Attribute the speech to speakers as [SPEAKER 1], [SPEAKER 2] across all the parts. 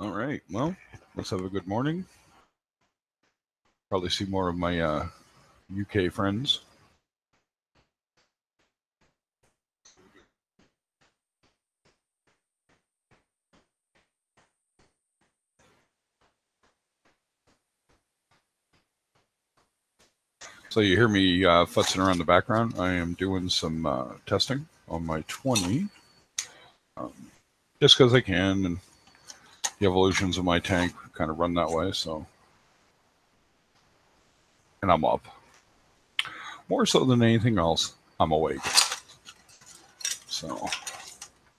[SPEAKER 1] All right. Well, let's have a good morning. Probably see more of my UK friends. So you hear me futzing around the background. I am doing some testing on my 20, just because I can, and the evolutions of my tank kind of run that way. So, and I'm up. More so than anything else, I'm awake. So,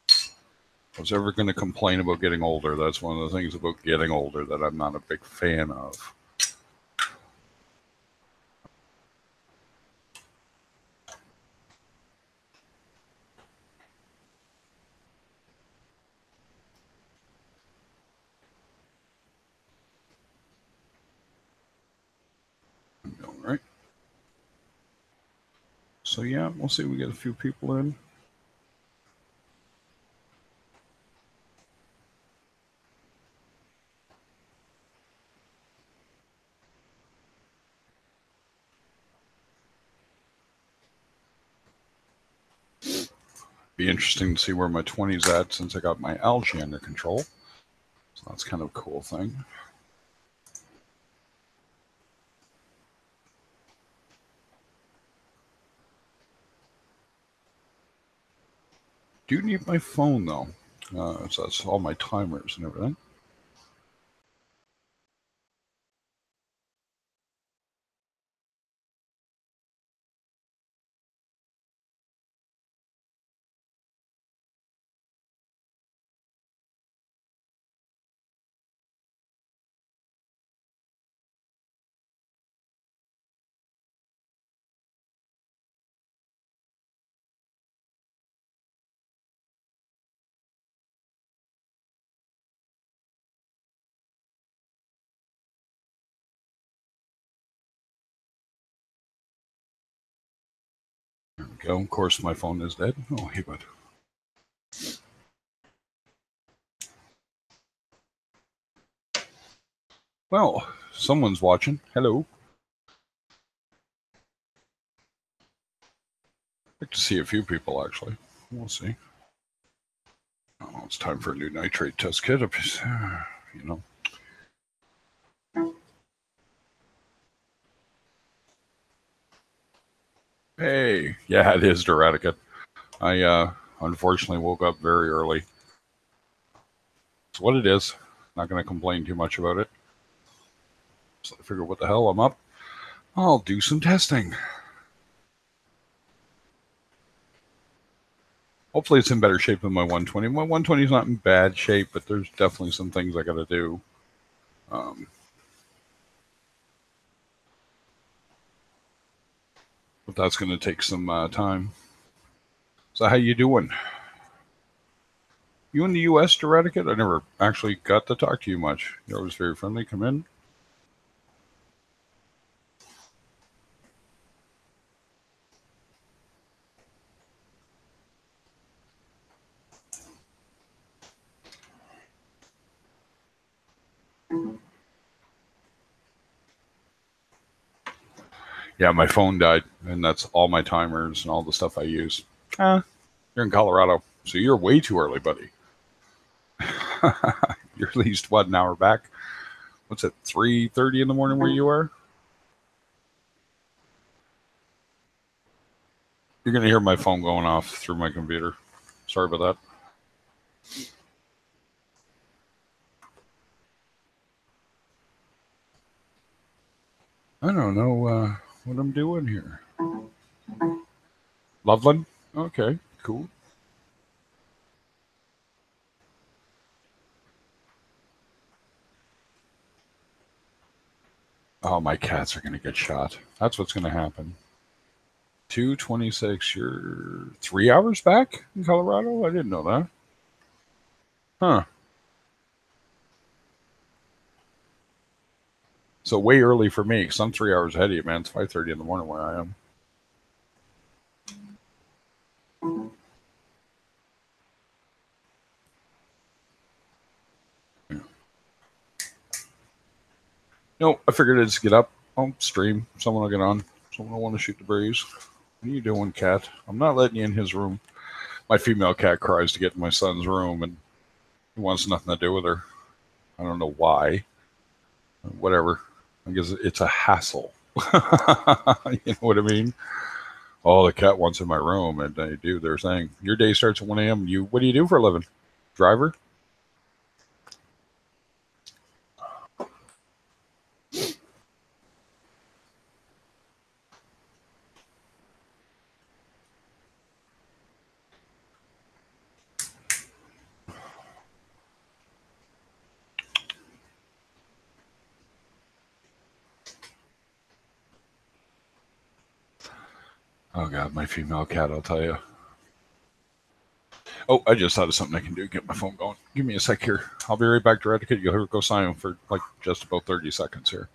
[SPEAKER 1] if I was ever going to complain about getting older, that's one of the things about getting older that I'm not a big fan of. All right. So yeah, we'll see. We get a few people in. Be interesting to see where my 20's at since I got my algae under control. So that's kind of a cool thing. Do need my phone though. So that's all my timers and everything. There we go. Of course, my phone is dead. Oh, hey, bud. Well, someone's watching. Hello. I'd like to see a few people actually. We'll see. Oh, it's time for a new nitrate test kit. You know. Hey, yeah, it is Eradicate. I unfortunately woke up very early. It's what it is. Not going to complain too much about it. So I figure, what the hell? I'm up. I'll do some testing. Hopefully, it's in better shape than my 120. My 120 is not in bad shape, but there's definitely some things I got to do. But that's going to take some time. So, how you doing? You in the U.S., Eradicate? I never actually got to talk to you much. You're always very friendly. Come in. Yeah, my phone died, and that's all my timers and all the stuff I use. You're in Colorado, so you're way too early, buddy. You're at least what, an hour back? What's it, 3:30 in the morning where you are? You're gonna hear my phone going off through my computer. Sorry about that. I don't know what I'm doing here. Loveland? Okay, cool. Oh, my cats are going to get shot. That's what's going to happen. 2:26. You're 3 hours back in Colorado? I didn't know that. Huh. So way early for me because I'm 3 hours ahead of you, man. It's 5:30 in the morning where I am. No, I figured I'd just get up, stream. Someone will get on. Someone will want to shoot the breeze. What are you doing, cat? I'm not letting you in his room. My female cat cries to get in my son's room, and he wants nothing to do with her. I don't know why. Whatever. I guess it's a hassle. You know what I mean? Oh, the cat wants in my room, and they do their thing. Your day starts at 1 a.m. What do you do for a living? Driver? Oh, God, my female cat, I'll tell you. Oh, I just thought of something I can do. Get my phone going. Give me a sec here. I'll be right back to Eradicate. You'll hear it go silent for like just about 30 seconds here.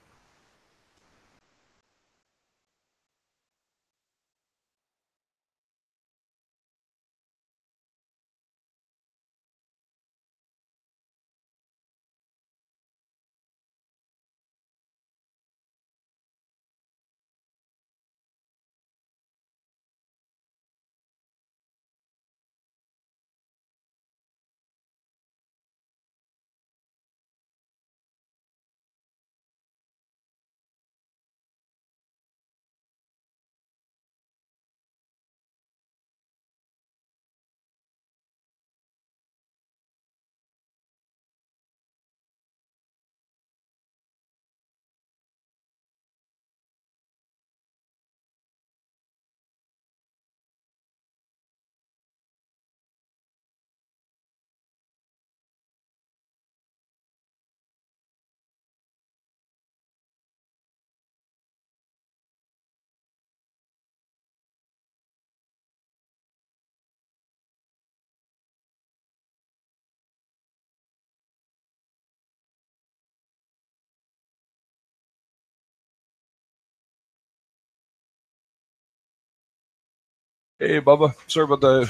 [SPEAKER 1] Hey, Bubba. Sorry about the.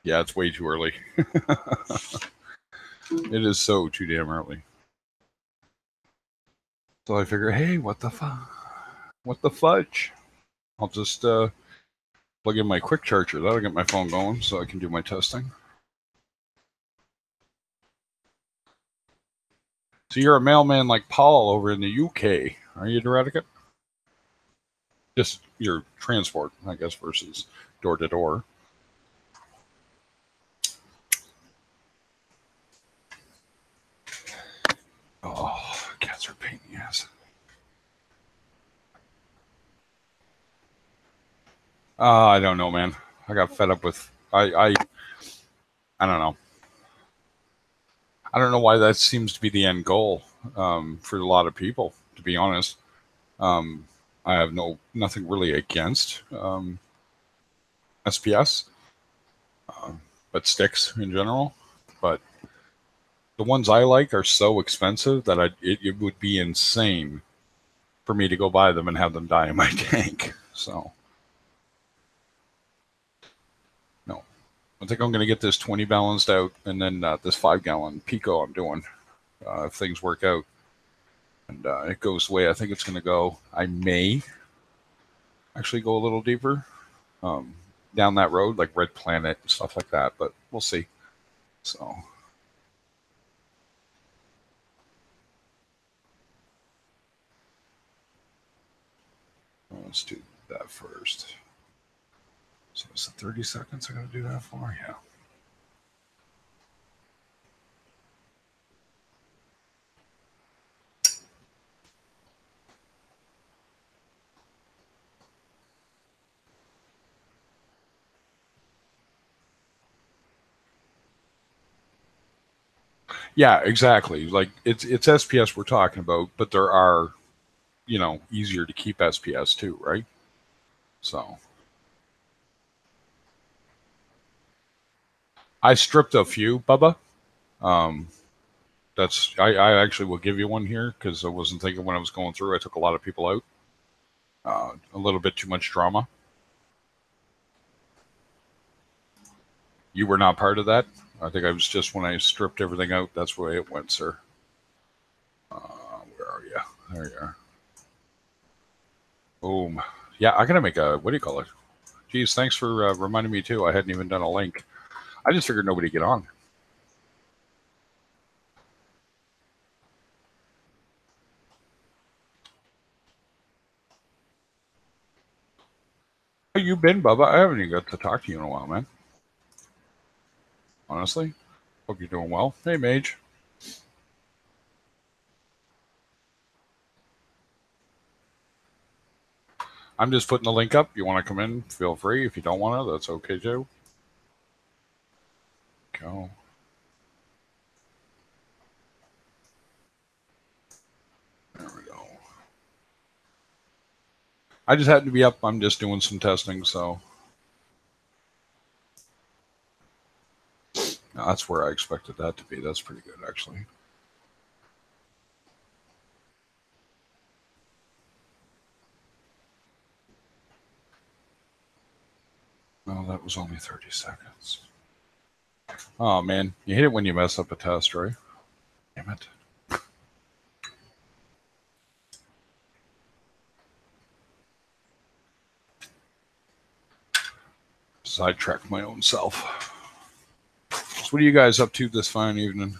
[SPEAKER 1] Yeah, it's way too early. It is so too damn early. So I figure, hey, what the fudge? I'll just plug in my quick charger. That'll get my phone going so I can do my testing. So you're a mailman like Paul over in the UK, are you, Eradicate? Just your transport, I guess, versus door to door. Oh, cats are a pain in the ass. I don't know, man. I got fed up with I don't know. I don't know why that seems to be the end goal for a lot of people. To be honest, I have nothing really against SPS, but sticks in general. But the ones I like are so expensive that it would be insane for me to go buy them and have them die in my tank. So no, I think I'm going to get this 20 balanced out, and then this 5-gallon Pico I'm doing if things work out. And it goes the way I think it's going to go. I may actually go a little deeper down that road, like Red Planet and stuff like that, but we'll see. So let's do that first. So it's 30 seconds I got to do that for? Yeah. Yeah, exactly. Like it's SPS we're talking about, but there are, easier to keep SPS too, right? So I stripped a few, Bubba. Um, I actually will give you one here because I wasn't thinking when I was going through. I took a lot of people out. A little bit too much drama. You were not part of that. I think I was just when I stripped everything out. That's where it went, sir. Where are you? There you are. Boom. Yeah, I gotta make a, what do you call it? Geez, thanks for reminding me too. I hadn't even done a link. I just figured nobody get on. How you been, Bubba? I haven't even got to talk to you in a while, man. Honestly. Hope you're doing well. Hey, Mage. I'm just putting the link up. You want to come in? Feel free. If you don't want to, that's okay too. Go. There we go. I just had to be up. I'm just doing some testing, so that's where I expected that to be. That's pretty good, actually. Well, that was only 30 seconds. Oh, man. You hate it when you mess up a test, right? Damn it. Sidetrack my own self. So what are you guys up to this fine evening?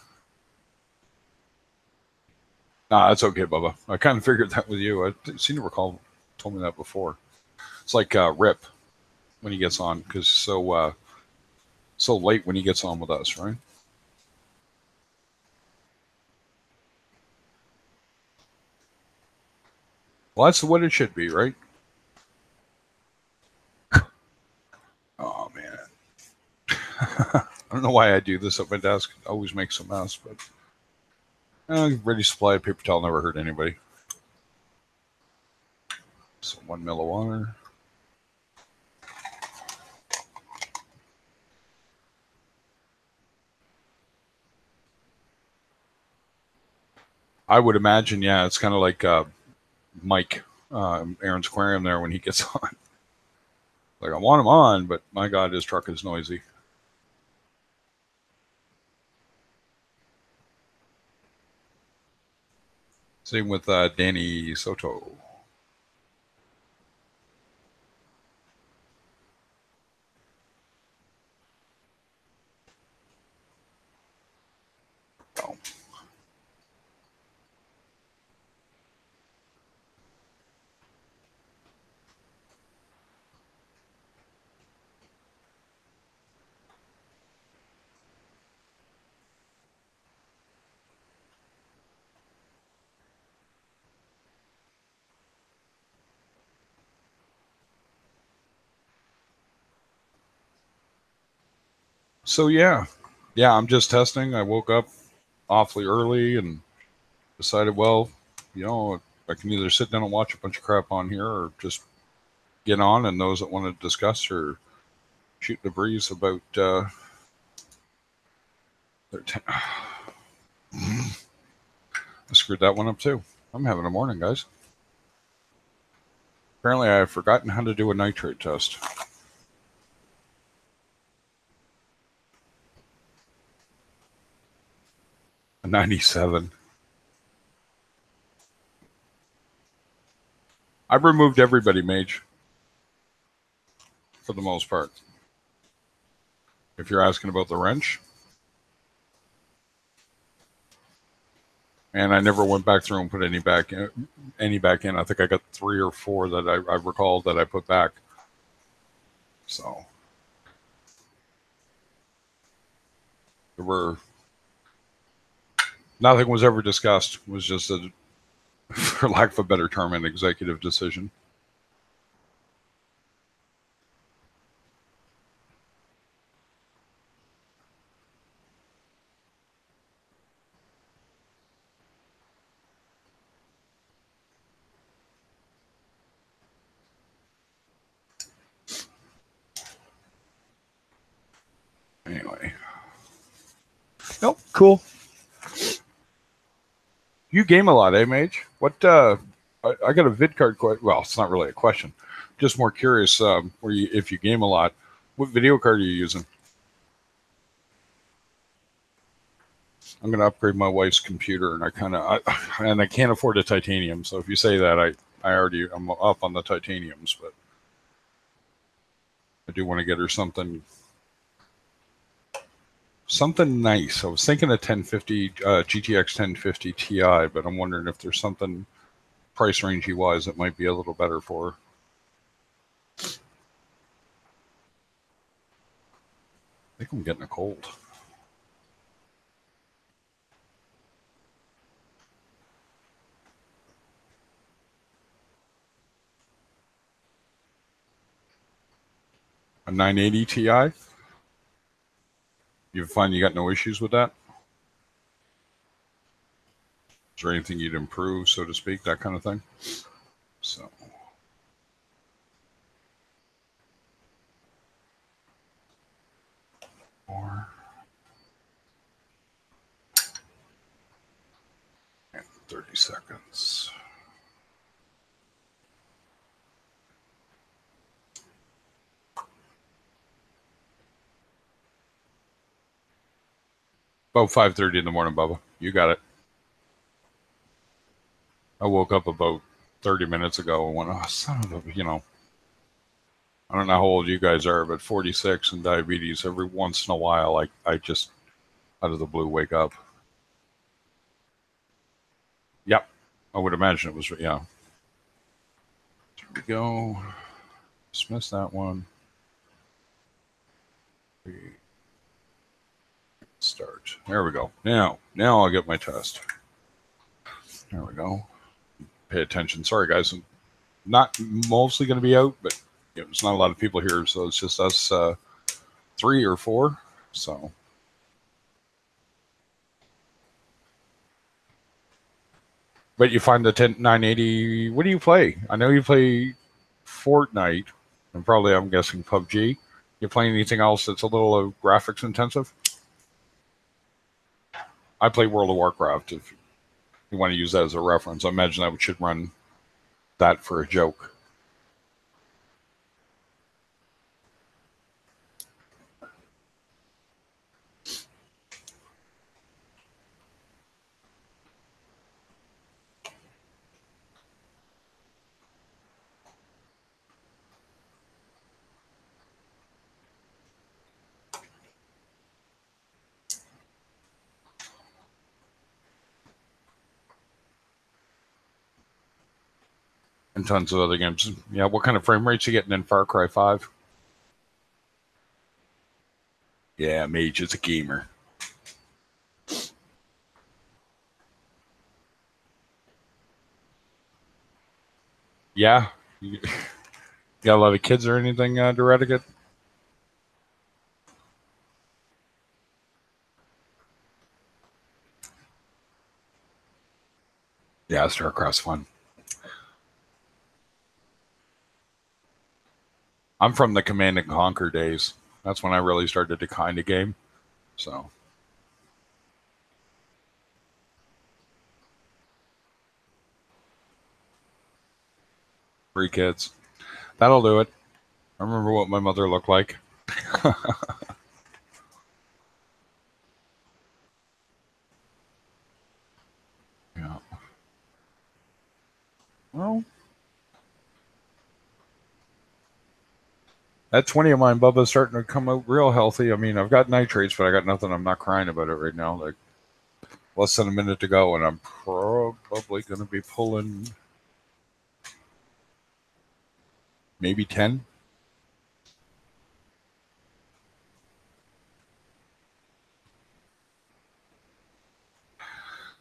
[SPEAKER 1] Nah, that's okay, Bubba. I kind of figured that with you. I seem to recall told me that before. It's like Rip when he gets on, because so late when he gets on with us, right? Well, that's what it should be, right? Oh man, I don't know why I do this at my desk. It always makes a mess, but ready supply of paper towel never hurt anybody. So 1 mil of water. I would imagine, yeah, it's kind of like Mike, Aaron's aquarium there when he gets on. Like I want him on, but my God, his truck is noisy. Same with Danny Soto. Oh. So yeah, I'm just testing. I woke up awfully early and decided, well, I can either sit down and watch a bunch of crap on here or just get on, and those that want to discuss or shoot the breeze about their. I screwed that one up too. I'm having a morning, guys. Apparently, I've forgotten how to do a nitrate test. A 97. I've removed everybody, Mage, for the most part. If you're asking about the wrench, and I never went back through and put any back in. I think I got 3 or 4 that I recalled that I put back. So there were nothing was ever discussed. It was just a, for lack of a better term, an executive decision. Anyway, nope, cool. You game a lot, eh, Mage? What? I got a vid card. Well, it's not really a question. Just more curious. If you game a lot, what video card are you using? I'm going to upgrade my wife's computer, and I can't afford a titanium. So if you say that, I'm up on the titaniums, but I do want to get her something nice. I was thinking a 1050 GTX 1050 Ti, but I'm wondering if there's something price rangey wise that might be a little better for her. I think I'm getting a cold. A 980 Ti? You find you got no issues with that? Is there anything you'd improve, so to speak, that kind of thing? So, more. And 30 seconds. About 5:30 in the morning, Bubba. You got it. I woke up about 30 minutes ago and went, oh, son of a, I don't know how old you guys are, but 46 and diabetes, every once in a while, I just, out of the blue, wake up. Yep. I would imagine it was, yeah. Here we go. Dismiss that one. Start. There we go. Now I'll get my test. There we go. Pay attention. Sorry, guys. I'm not mostly going to be out, but there's not a lot of people here, so it's just us 3 or 4. So, but you find the 980. What do you play? I know you play Fortnite, and probably I'm guessing PUBG. You play anything else that's a little graphics intensive? I play World of Warcraft. If you want to use that as a reference, I imagine I should run that for a joke. And tons of other games. Yeah, what kind of frame rates you getting in Far Cry 5? Yeah, Mage is a gamer. Yeah. You got a lot of kids or anything, Dereticate? Yeah, StarCraft's fun. I'm from the Command and Conquer days. That's when I really started to kind of game. So, 3 kids. That'll do it. I remember what my mother looked like. Yeah. Well, that 20 of mine, Bubba's starting to come out real healthy. I mean, I've got nitrates, but I got nothing. I'm not crying about it right now. Like, less than a minute to go, and I'm probably going to be pulling maybe 10.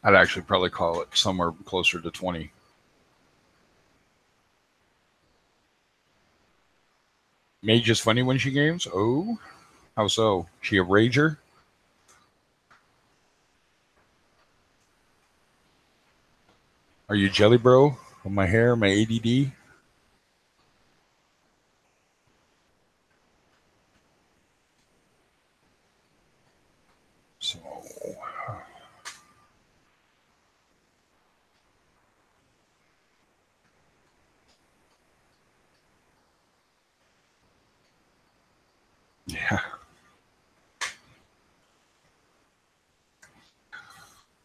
[SPEAKER 1] I'd actually probably call it somewhere closer to 20. Mage is funny when she games. Oh, how so? She a rager? Are you jelly bro? On my hair, my ADD? So, yeah.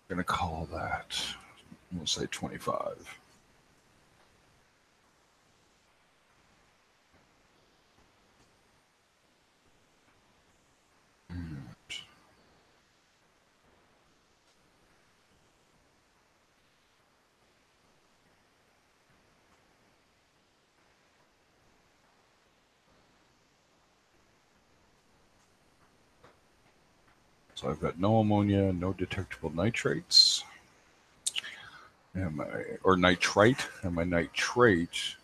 [SPEAKER 1] I'm going to call that. We'll say 25. So I've got no ammonia, no detectable nitrates. Or nitrite, and my nitrate,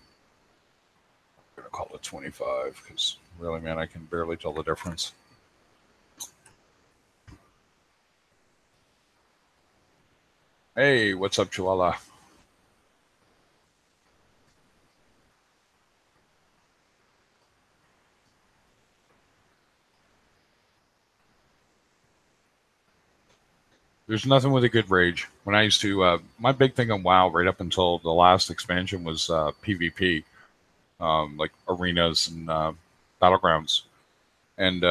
[SPEAKER 1] I'm going to call it 25, because really, man, I can barely tell the difference. Hey, what's up, Chihuahua? There's nothing with a good rage. When I used to, my big thing on WoW right up until the last expansion was PvP, like arenas and battlegrounds. And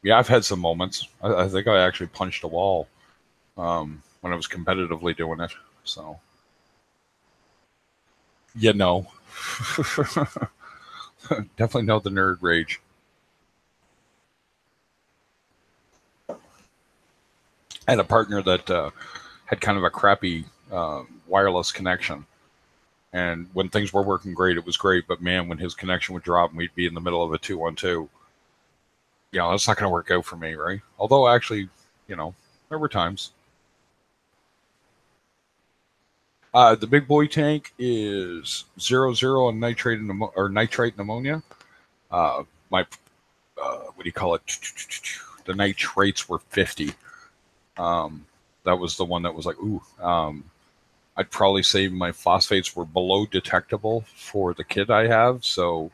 [SPEAKER 1] yeah, I've had some moments. I think I actually punched a wall when I was competitively doing it. So, yeah, no. Definitely know the nerd rage. I had a partner that had kind of a crappy wireless connection. And when things were working great, it was great. But man, when his connection would drop and we'd be in the middle of a 2-on-2, that's not going to work out for me, right? Although, actually, there were times. The big boy tank is 0-0 on nitrate pneumonia. My what do you call it? The nitrates were 50. That was the one that was like, ooh. I'd probably say my phosphates were below detectable for the kit I have. So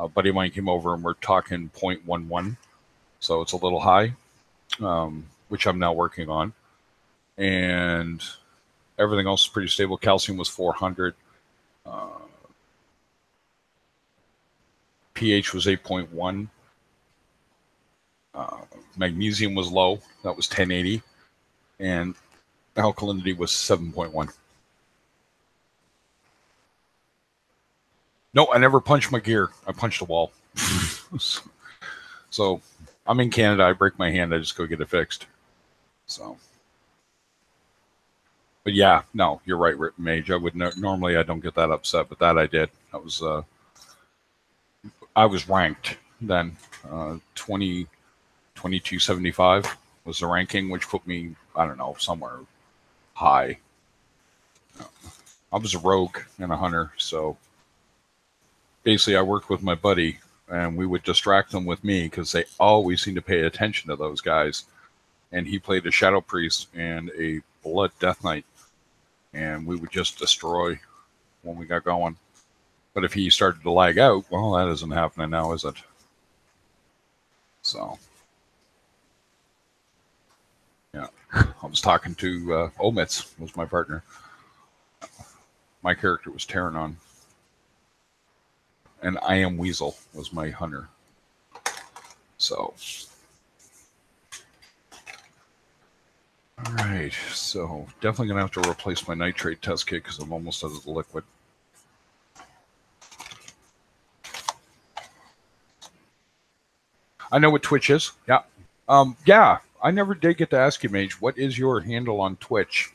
[SPEAKER 1] a buddy of mine came over and we're talking 0.11. So it's a little high, which I'm now working on. And everything else is pretty stable. Calcium was 400. pH was 8.1. Magnesium was low. That was 1080. And alkalinity was 7.1. No, I never punched my gear. I punched a wall. So I'm in Canada. I break my hand. I just go get it fixed. So, but yeah, no, you're right, Mage. I would normally I don't get that upset, but that I did. That was I was ranked then. 2275 was the ranking, which put me, I don't know, somewhere high. I was a rogue and a hunter, so basically I worked with my buddy and we would distract them with me because they always seem to pay attention to those guys. And he played a Shadow Priest and a Blood Death Knight, and we would just destroy when we got going. But if he started to lag out, well, that isn't happening now, is it? So, yeah. I was talking to Omits, was my partner. My character was Terranon. And I Am Weasel was my hunter. So, all right. So, definitely going to have to replace my nitrate test kit because I'm almost out of the liquid. I know what Twitch is. Yeah. Yeah. I never did get to ask you, Mage, what is your handle on Twitch?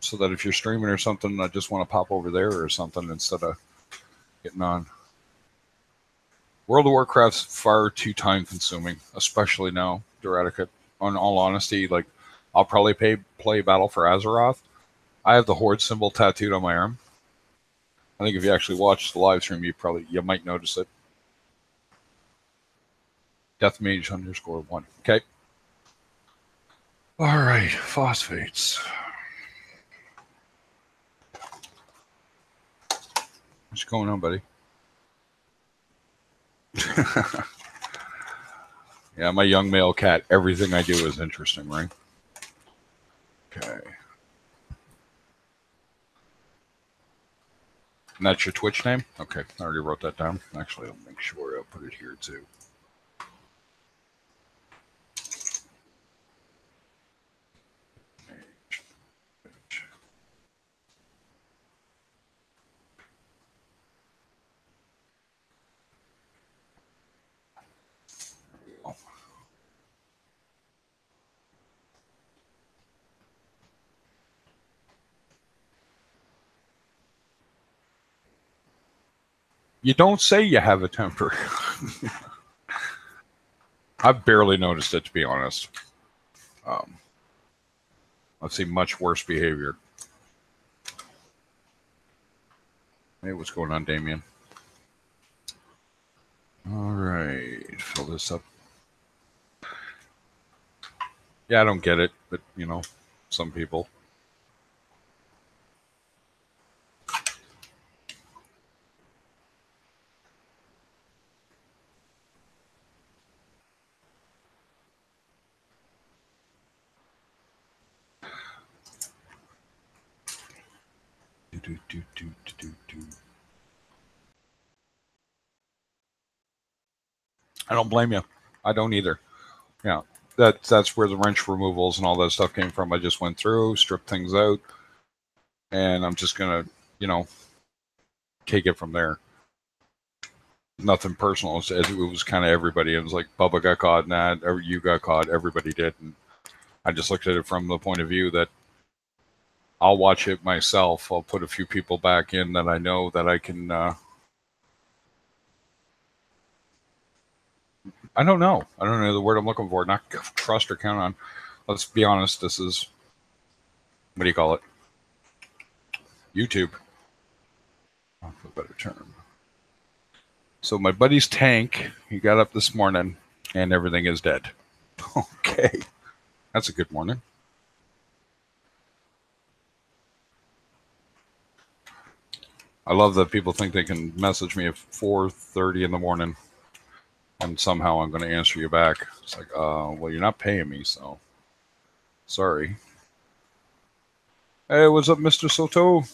[SPEAKER 1] So that if you're streaming or something, I just want to pop over there or something instead of getting on. World of Warcraft's far too time consuming, especially now, Doratica. On all honesty, like I'll probably play Battle for Azeroth. I have the Horde symbol tattooed on my arm. I think if you actually watch the live stream, you might notice it. Deathmage_1. Okay. All right, phosphates. What's going on, buddy? Yeah, my young male cat. Everything I do is interesting, right? Okay. And that's your Twitch name? Okay, I already wrote that down. Actually, I'll make sure I'll put it here too. You don't say you have a temper. I've barely noticed it, to be honest. I've seen much worse behavior. Hey, what's going on, Damien? All right, fill this up. Yeah, I don't get it, but you know, some people. I don't blame you. I don't either. Yeah, that's where the wrench removals and all that stuff came from. I just went through, stripped things out, and I'm just gonna, you know, take it from there. Nothing personal. It was kind of everybody. It was like Bubba got caught in that, or you got caught. Everybody did, and I just looked at it from the point of view that I'll watch it myself. I'll put a few people back in that I know that I can. I don't know. I don't know the word I'm looking for. Not trust or count on. Let's be honest. This is, what do you call it? YouTube. For a better term. So my buddy's tank, he got up this morning and everything is dead. Okay. That's a good morning. I love that people think they can message me at 4:30 in the morning and somehow I'm going to answer you back. It's like, well, you're not paying me, so sorry. Hey, what's up, Mr. Soto?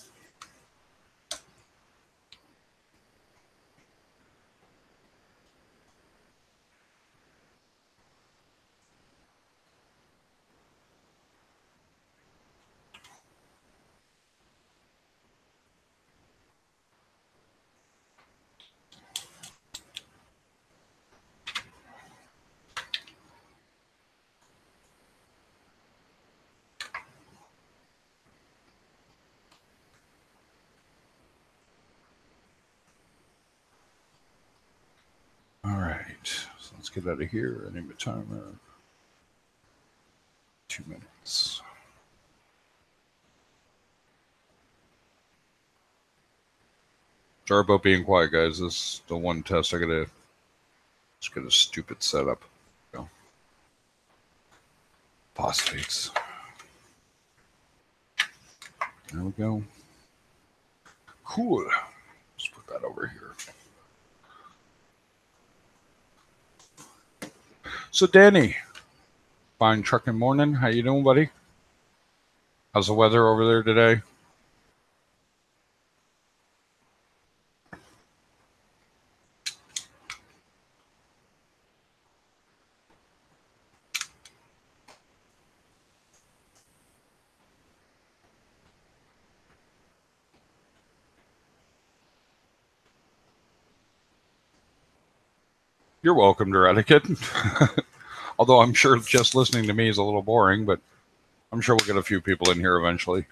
[SPEAKER 1] All right, so let's get out of here. I need a timer. 2 minutes. Sorry about being quiet, guys. This is the one test I gotta just get a stupid setup. Go. Phosphates. There we go. Cool. Let's put that over here. So, Danny, fine trucking morning. How you doing, buddy? How's the weather over there today? You're welcome to etiquette. Although I'm sure just listening to me is a little boring, but I'm sure we'll get a few people in here eventually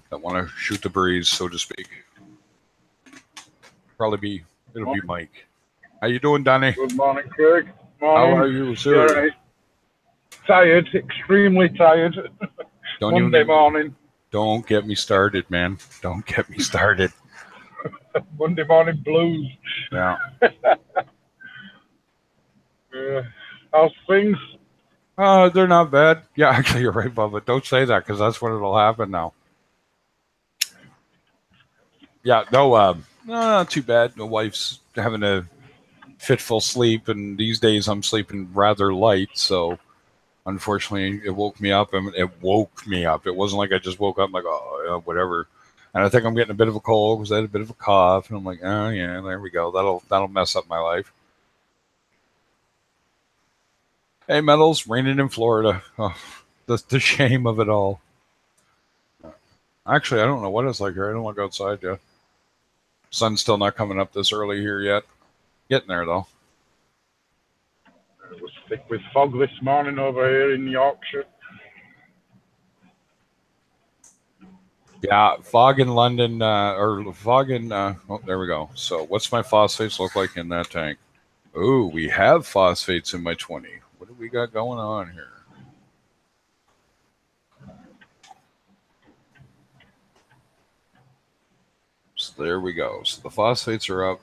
[SPEAKER 1] that want to shoot the breeze, so to speak. It'll be Mike. How you doing, Danny?
[SPEAKER 2] Good morning, Craig. Morning.
[SPEAKER 1] How are you, sir?
[SPEAKER 2] Right. Tired, extremely tired. Monday morning.
[SPEAKER 1] Don't get me started, man. Don't get me started.
[SPEAKER 2] Monday morning blues.
[SPEAKER 1] Yeah.
[SPEAKER 2] How's things?
[SPEAKER 1] They're not bad. Yeah, actually, you're right, Bubba. Don't say that because that's when it'll happen now. Yeah, no, not too bad. My wife's having a fitful sleep, and these days I'm sleeping rather light, so unfortunately it woke me up. It wasn't like I just woke up like, oh, yeah, whatever. And I think I'm getting a bit of a cold because I had a bit of a cough, and I'm like, oh yeah, there we go. That'll mess up my life. Hey, Metals, raining in Florida. Oh, the shame of it all. Actually, I don't know what it's like here. I don't look outside yet. Sun's still not coming up this early here yet. Getting there, though.
[SPEAKER 2] It was thick with fog this morning over here in Yorkshire.
[SPEAKER 1] Yeah, fog in London, or fog in, oh, there we go. So what's my phosphates look like in that tank? Oh, we have phosphates in my 20. What do we got going on here? So there we go. So the phosphates are up.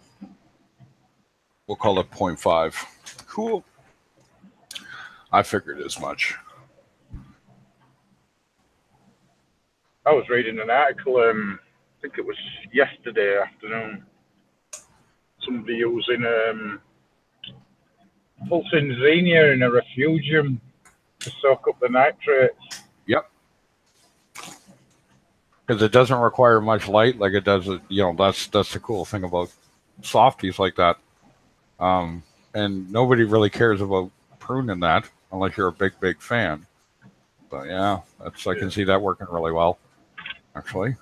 [SPEAKER 1] We'll call it 0.5. Cool. I figured as much.
[SPEAKER 2] I was reading an article, I think it was yesterday afternoon. Somebody using pulsing xenia in a refugium to soak up the nitrates.
[SPEAKER 1] Yep. Because it doesn't require much light like it does. That's the cool thing about softies like that. And nobody really cares about pruning that unless you're a big fan. But yeah, I can see that working really well, actually.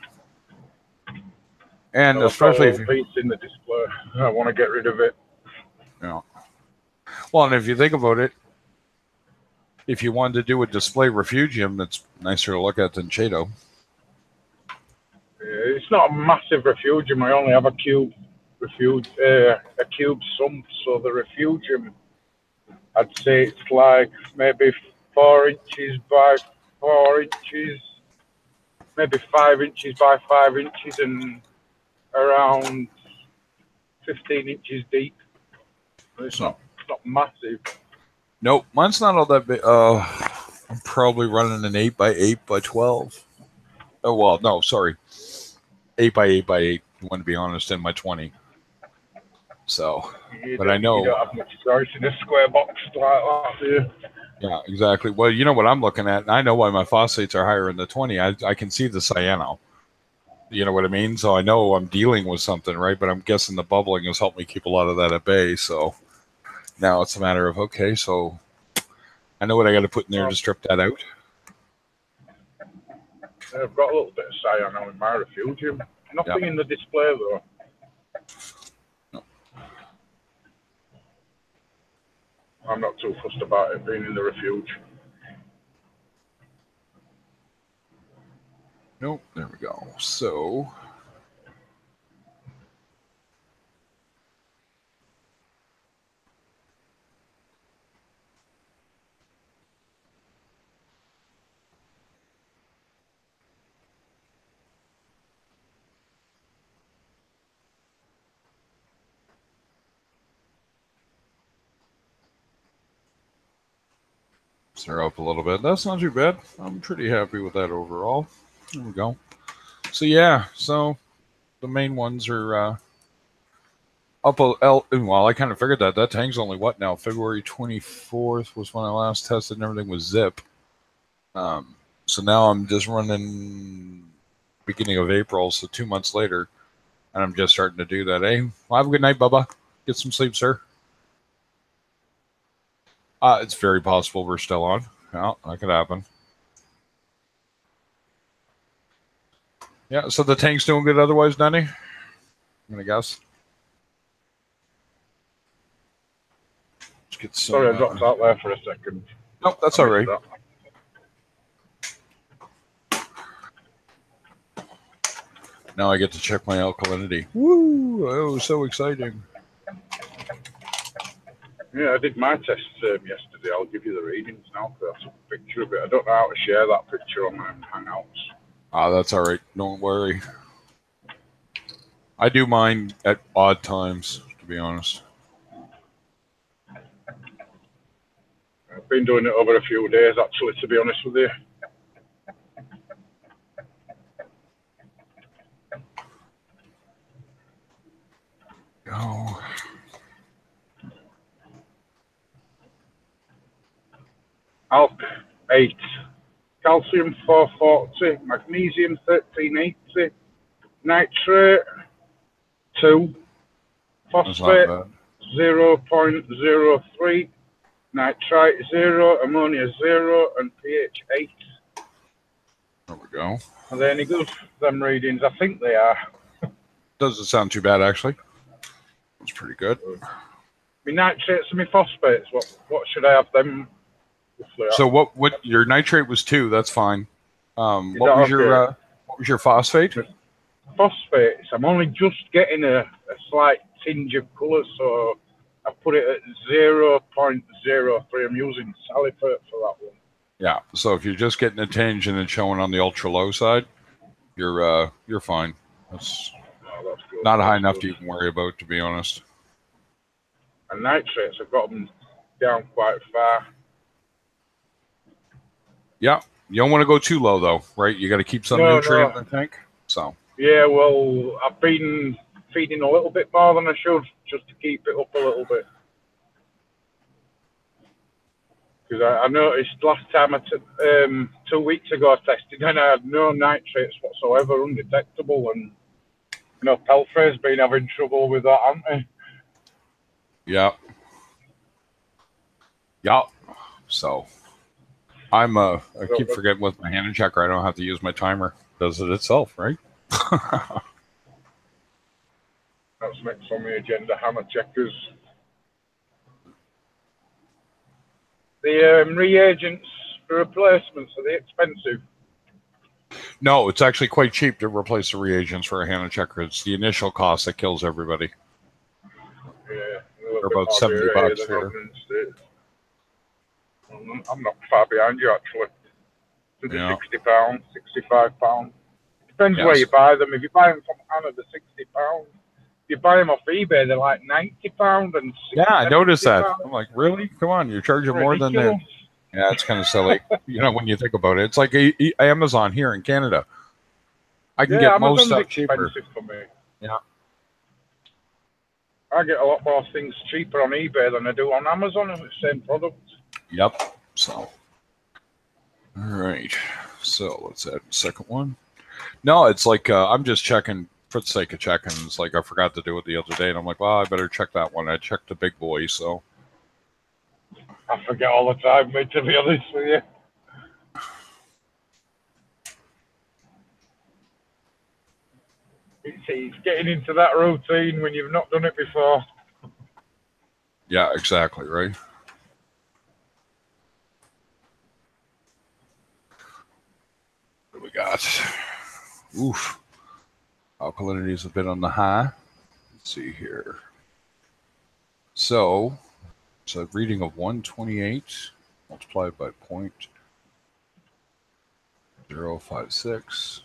[SPEAKER 1] And
[SPEAKER 2] Well, I've got a
[SPEAKER 1] especially if
[SPEAKER 2] little piece in the display. I want to get rid of it.
[SPEAKER 1] Well, and if you think about it, if you wanted to do a display refugium that's nicer to look at than Chato.
[SPEAKER 2] It's not a massive refugium. I only have a cube sump. So the refugium, I'd say it's like maybe 4 inches by 4 inches, maybe 5 inches by 5 inches, and around 15 inches deep. It's not massive.
[SPEAKER 1] Nope, mine's not all that big. I'm probably running an 8x8 by 12. Oh well, no, sorry, 8x8 by 8. I want to be honest, in my 20. So, but I know
[SPEAKER 2] you don't have much choice in a square box like that, do you?
[SPEAKER 1] Yeah, exactly. Well, you know what I'm looking at, and I know why my phosphates are higher in the 20. I can see the cyano. You know what I mean? So I know I'm dealing with something, right? But I'm guessing the bubbling has helped me keep a lot of that at bay. So now it's a matter of, okay, so I know what I got to put in there to strip that out.
[SPEAKER 2] I've got a little bit of cyano in my refugium. Nothing in the display, though.
[SPEAKER 1] No.
[SPEAKER 2] I'm not too fussed about it being in the refuge.
[SPEAKER 1] Nope, there we go. So they're up a little bit. That's not too bad. I'm pretty happy with that overall. There we go. So yeah, so the main ones are up. Well, I kind of figured that tank's only what now? February 24th was when I last tested, and everything was zip. So now I'm just running beginning of April, so 2 months later, and I'm just starting to do that. Hey, well, have a good night, Bubba. Get some sleep, sir. It's very possible we're still on. Yeah, that could happen. Yeah, so the tank's doing good otherwise, Danny? I'm going to guess. Let's get some,
[SPEAKER 2] Sorry, I dropped out there for a second.
[SPEAKER 1] Nope, that's all right. Now I get to check my alkalinity. Woo! Oh, so exciting.
[SPEAKER 2] Yeah, I did my test yesterday. I'll give you the readings now. I took a picture of it. I don't know how to share that picture on my Hangouts.
[SPEAKER 1] That's all right. Don't worry. I do mine at odd times, to be honest.
[SPEAKER 2] I've been doing it over a few days, actually, to be honest with you.
[SPEAKER 1] Oh.
[SPEAKER 2] Alk 8, calcium 440, magnesium 1380, nitrate 2, phosphate 0.03, nitrite 0, ammonia 0, and pH 8.
[SPEAKER 1] There we go.
[SPEAKER 2] Are they any good, them readings? I think they are.
[SPEAKER 1] Doesn't sound too bad, actually. It's pretty good.
[SPEAKER 2] My nitrates and my phosphates, what should I have them?
[SPEAKER 1] So what your nitrate was 2, that's fine. What was your phosphate?
[SPEAKER 2] Phosphates, I'm only just getting a slight tinge of colour, so I put it at 0.03. I'm using Sally for that one.
[SPEAKER 1] Yeah. So if you're just getting a tinge and it's showing on the ultra low side, you're fine. That's
[SPEAKER 2] That's good.
[SPEAKER 1] not high
[SPEAKER 2] That's
[SPEAKER 1] enough
[SPEAKER 2] good.
[SPEAKER 1] to even worry about, to be honest.
[SPEAKER 2] And nitrates, I've got them down quite far.
[SPEAKER 1] Yeah. You don't want to go too low, though, right? You got to keep some nutrient in the tank. So.
[SPEAKER 2] Yeah, well, I've been feeding a little bit more than I should, just to keep it up a little bit. Because I noticed last time, 2 weeks ago, I tested and I had no nitrates whatsoever, undetectable. And, Pelfrey's been having trouble with that, hasn't he?
[SPEAKER 1] Yeah. Yeah. So I keep forgetting with my hand checker, I don't have to use my timer. It does it itself, right?
[SPEAKER 2] That's next on the agenda, hammer checkers. The reagents for replacements, are they expensive?
[SPEAKER 1] No, it's actually quite cheap to replace the reagents for a hand checker. It's the initial cost that kills everybody.
[SPEAKER 2] Yeah,
[SPEAKER 1] they're about $70 here.
[SPEAKER 2] I'm not far behind you, actually. To the
[SPEAKER 1] Yeah.
[SPEAKER 2] £60, £65. Depends where you buy them. If you buy them from Anna, they're £60. If you buy them off eBay, they're like £90 and
[SPEAKER 1] yeah, I noticed that.
[SPEAKER 2] £60.
[SPEAKER 1] I'm like, really? Come on, you're charging more than
[SPEAKER 2] Ridiculous.
[SPEAKER 1] they're. Yeah, it's kind of silly. When you think about it, it's like Amazon here in Canada. I can get most stuff cheaper.
[SPEAKER 2] For me.
[SPEAKER 1] Yeah.
[SPEAKER 2] I get a lot more things cheaper on eBay than I do on Amazon, and it's the same product.
[SPEAKER 1] Yep. So, all right. So let's add the second one. No, it's like I'm just checking for the sake of checking. It's like I forgot to do it the other day, and I'm like, well, I better check that one. I checked the big boy, so.
[SPEAKER 2] I forget all the time, mate, to be honest with you. It's getting into that routine when you've not done it before.
[SPEAKER 1] Yeah, exactly, right? What do we got? Oof. Alkalinity is a bit on the high. Let's see here. So, it's a reading of 128 multiplied by 0.056.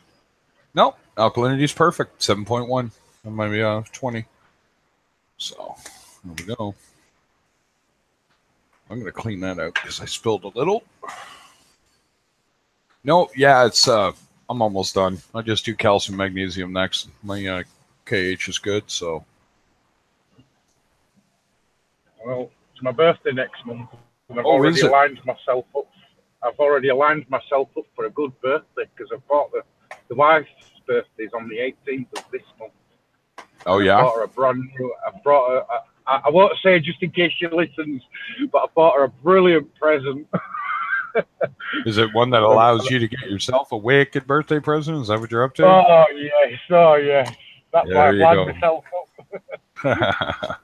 [SPEAKER 1] Nope, alkalinity is perfect. 7.1. That might be 20. So, there we go. I'm going to clean that out because I spilled a little. No, yeah, it's I'm almost done. I just do calcium magnesium next. My KH is good, so.
[SPEAKER 2] Well, it's my birthday next month, and I've already aligned myself up. I've already aligned myself up for a good birthday because I've bought the wife's birthday's on the 18th of this month.
[SPEAKER 1] Oh yeah.
[SPEAKER 2] I bought her a brand new. I won't say just in case she listens, but I bought her a brilliant present.
[SPEAKER 1] Is it one that allows you to get yourself a wicked birthday present? Is that what you're up to?
[SPEAKER 2] Oh yes, oh yes. That's why I've lined myself
[SPEAKER 1] up.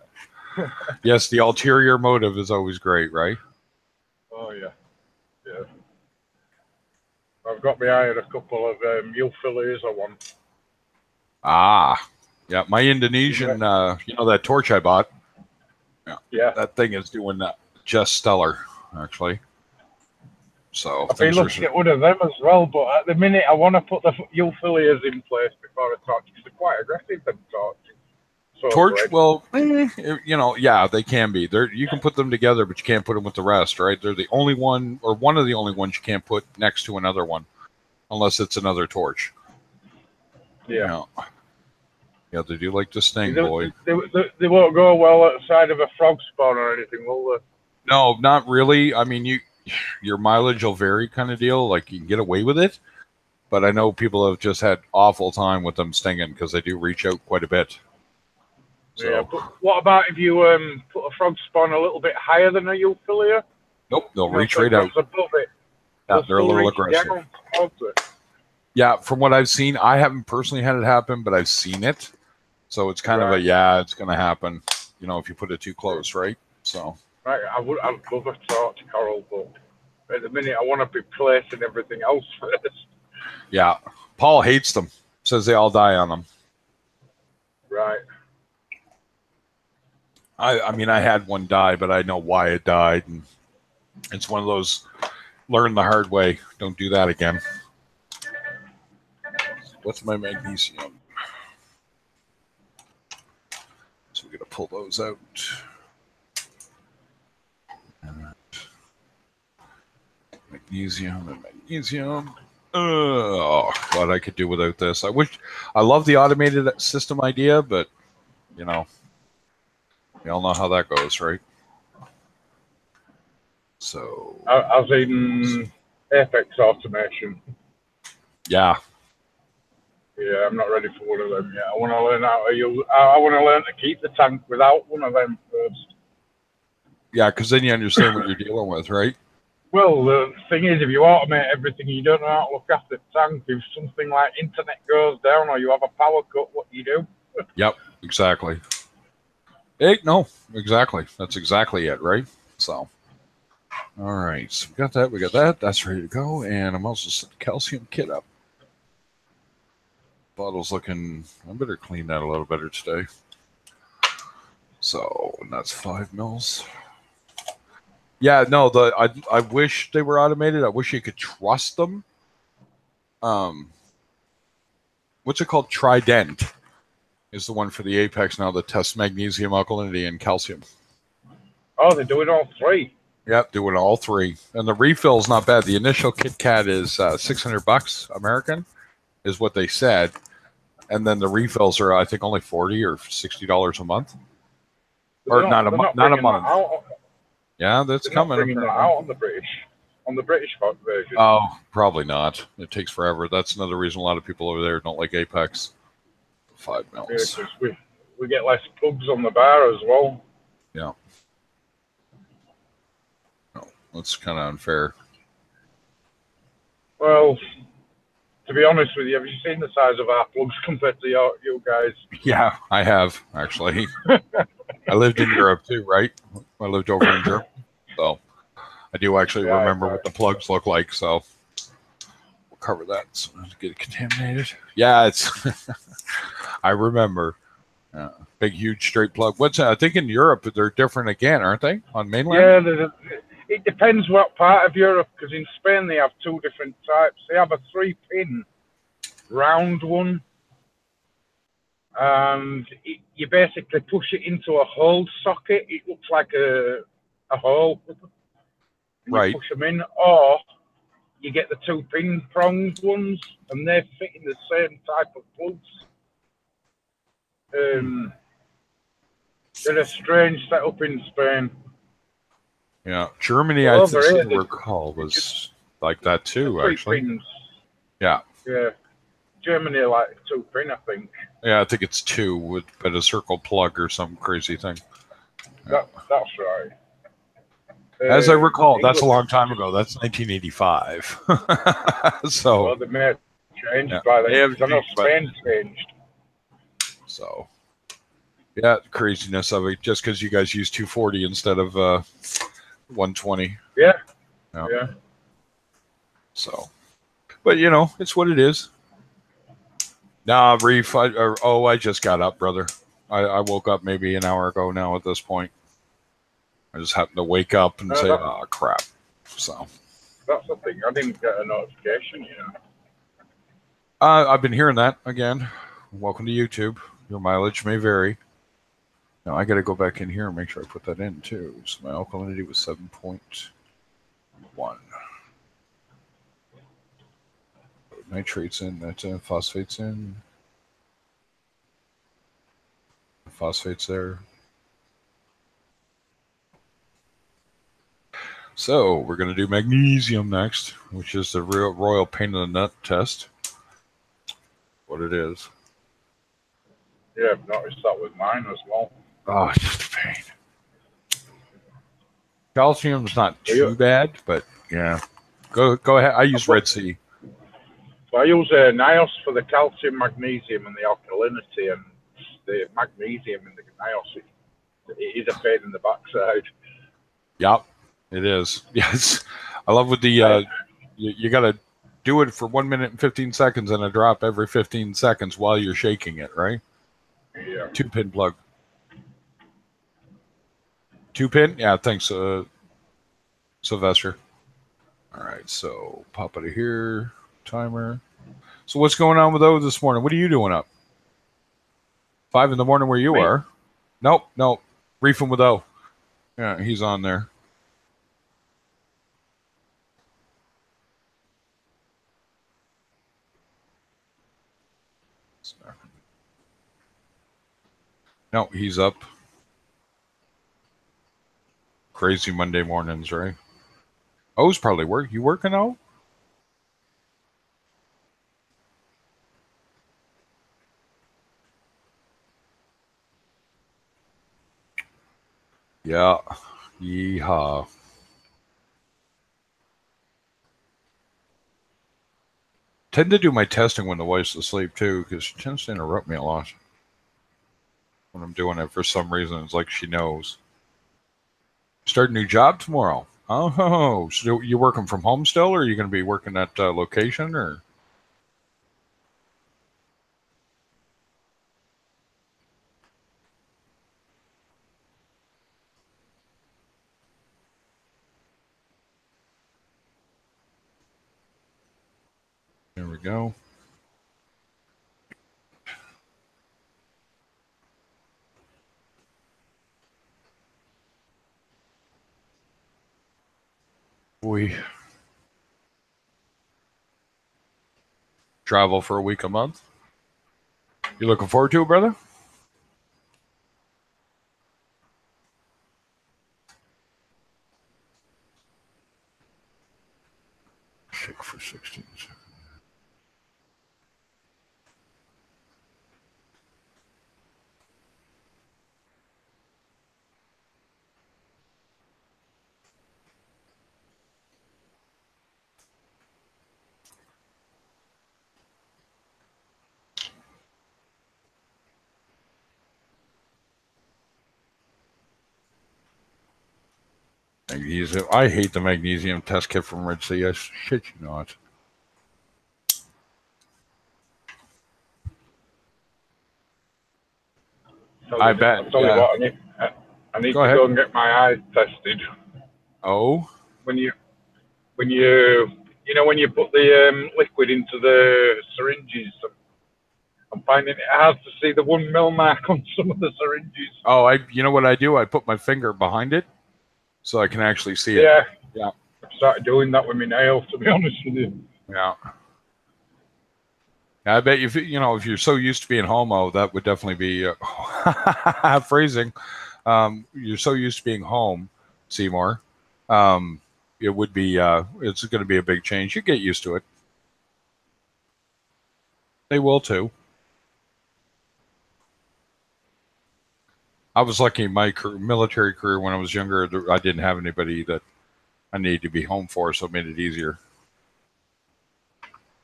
[SPEAKER 1] Yes, the ulterior motive is always great, right?
[SPEAKER 2] Oh yeah, yeah. I've got my eye on a couple of euphilias I want.
[SPEAKER 1] Ah, yeah. My Indonesian, that torch I bought. Yeah. That thing is doing just stellar, actually. So
[SPEAKER 2] I've been looking at one of them as well, but at the minute I want to put the euphilias in place before I torch because they're quite aggressive. Them torches. So
[SPEAKER 1] torch, well, yeah, they can be. You can put them together, but you can't put them with the rest, right? They're the only one, or one of the only ones you can't put next to another one, unless it's another torch.
[SPEAKER 2] Yeah.
[SPEAKER 1] Yeah, they do like to sting, boy.
[SPEAKER 2] They won't go well outside of a frog spawn or anything, will they?
[SPEAKER 1] No, not really. I mean, your mileage will vary, kind of deal. Like you can get away with it, but I know people have just had awful time with them stinging because they do reach out quite a bit. So.
[SPEAKER 2] Yeah, but what about if you put a frog spawn a little bit higher than a euphilia?
[SPEAKER 1] Nope, they'll reach right out.
[SPEAKER 2] Above it.
[SPEAKER 1] Yeah, they're a little aggressive. Yeah, from what I've seen, I haven't personally had it happen, but I've seen it. So it's kind of it's going to happen, if you put it too close, right? So.
[SPEAKER 2] Right, I'd love a torch coral, but at the minute I want to be placing everything else first.
[SPEAKER 1] Yeah, Paul hates them. Says they all die on them.
[SPEAKER 2] Right.
[SPEAKER 1] I mean, I had one die, but I know why it died, and it's one of those learn the hard way. Don't do that again. What's my magnesium? So we're gonna pull those out. Magnesium and magnesium. Oh, what I could do without this. I love the automated system idea, but you know, we all know how that goes, right? So,
[SPEAKER 2] As in Apex automation.
[SPEAKER 1] yeah.
[SPEAKER 2] Yeah, I'm not ready for one of them yet. I want to learn how to use. I want to learn to keep the tank without one of them first.
[SPEAKER 1] Yeah, because then you understand what you're dealing with, right?
[SPEAKER 2] Well, the thing is, if you automate everything, you don't know how to look after the tank. If something like internet goes down or you have a power cut, what do you do?
[SPEAKER 1] Yep, exactly. Hey, no, exactly. That's exactly it, right? So, all right. So we got that. We got that. That's ready to go. And I'm also setting the calcium kit up. Bottle's looking. I better clean that a little better today. So, and that's 5 mils. Yeah, no. I wish they were automated. I wish you could trust them. What's it called? Trident is the one for the Apex now that tests magnesium, alkalinity, and calcium.
[SPEAKER 2] Oh, they're doing all three.
[SPEAKER 1] Yep, doing all three. And the refill's not bad. The initial Kit Kat is $600 American, is what they said. And then the refills are, I think, only $40 or $60 a month. Or not a month. Yeah, that's coming.
[SPEAKER 2] Bringing that out on the British version.
[SPEAKER 1] Oh, probably not. It takes forever. That's another reason a lot of people over there don't like Apex. 5 mils.
[SPEAKER 2] Yeah, we get less plugs on the bar as well.
[SPEAKER 1] Yeah. No, that's kind of unfair.
[SPEAKER 2] Well, to be honest with you, have you seen the size of our plugs compared to you guys?
[SPEAKER 1] Yeah, I have, actually. I lived in Europe too, right? I lived over in Germany. So I do actually remember what the plugs look like. So we'll cover that so not get it contaminated. Yeah, it's. I remember. Big, huge straight plug. I think in Europe they're different again, aren't they? On mainland?
[SPEAKER 2] Yeah, it depends what part of Europe, because in Spain they have two different types. They have a 3-pin round one, and you basically push it into a hole socket. It looks like a hole. And
[SPEAKER 1] right.
[SPEAKER 2] You push them in, or you get the 2-pin pronged ones, and they fit in the same type of plugs. They're a strange setup in Spain.
[SPEAKER 1] Yeah, Germany, I think recall was like that too. Actually,
[SPEAKER 2] pins.
[SPEAKER 1] Yeah.
[SPEAKER 2] Germany like 2-pin, I think.
[SPEAKER 1] Yeah, I think it's 2 with a circle plug or some crazy thing.
[SPEAKER 2] Yeah. That's right.
[SPEAKER 1] As I recall, that's a long time ago. That's 1985. So.
[SPEAKER 2] Well, they may have changed by then. I know Spain changed.
[SPEAKER 1] So. Yeah, craziness of it, just because you guys use 240 instead of 120.
[SPEAKER 2] Yeah.
[SPEAKER 1] So, but it's what it is. Nah, Reef. I just got up, brother. I woke up maybe an hour ago now. At this point, I just happened to wake up and say, "Oh crap!" So
[SPEAKER 2] that's the thing. I didn't get a notification.
[SPEAKER 1] I've been hearing that again. Welcome to YouTube. Your mileage may vary. Now I got to go back in here and make sure I put that in too. So my alkalinity was 7.1. Nitrates in, that's in, phosphates in. Phosphates there. So we're going to do magnesium next, which is the real royal pain in the nut test. What it is.
[SPEAKER 2] Yeah, I've noticed that with mine as well.
[SPEAKER 1] Oh, it's just a pain. Calcium's not too bad, but yeah. Go ahead. I use Red Sea.
[SPEAKER 2] So I use NIOS for the calcium, magnesium, and the alkalinity, and the magnesium in the NIOS. It is a pain in the backside.
[SPEAKER 1] Yep, it is. Yes, I love with the you got to do it for 1 minute and 15 seconds and a drop every 15 seconds while you're shaking it, right?
[SPEAKER 2] Yeah.
[SPEAKER 1] 2-pin plug. 2-pin? Yeah, thanks, Sylvester. All right, so pop out of here. Timer. So what's going on with O this morning? What are you doing up? 5 in the morning where you
[SPEAKER 2] Me?
[SPEAKER 1] are? Nope. Reefing with O. Yeah, he's on there. No, he's up. Crazy Monday mornings, right? O's probably work. You working, O? Yeah. Yeehaw. Tend to do my testing when the wife's asleep too, because she tends to interrupt me a lot when I'm doing it for some reason. It's like she knows. Start a new job tomorrow. Oh, so you working from home still, or are you going to be working at location, or? There we go. We travel for a week a month. You looking forward to it, brother? Shake for 16 seconds. Magnesium. I hate the magnesium test kit from Red Sea. I shit you not. I bet.
[SPEAKER 2] I'll tell you
[SPEAKER 1] Yeah.
[SPEAKER 2] what, I need
[SPEAKER 1] Go
[SPEAKER 2] to
[SPEAKER 1] ahead.
[SPEAKER 2] go and get my eyes tested.
[SPEAKER 1] Oh.
[SPEAKER 2] When you when you put the liquid into the syringes, I'm finding it hard to see the 1 mil mark on some of the syringes.
[SPEAKER 1] Oh, you know what I do? I put my finger behind it so I can actually see it.
[SPEAKER 2] Yeah.
[SPEAKER 1] Yeah.
[SPEAKER 2] I've started doing that with my nail, to be honest with you.
[SPEAKER 1] Yeah. I bet if you're so used to being homo, that would definitely be phrasing. You're so used to being home, Seymour. It would be. It's going to be a big change. You get used to it. They will too. I was lucky in my military career when I was younger. I didn't have anybody that I needed to be home for, so it made it easier.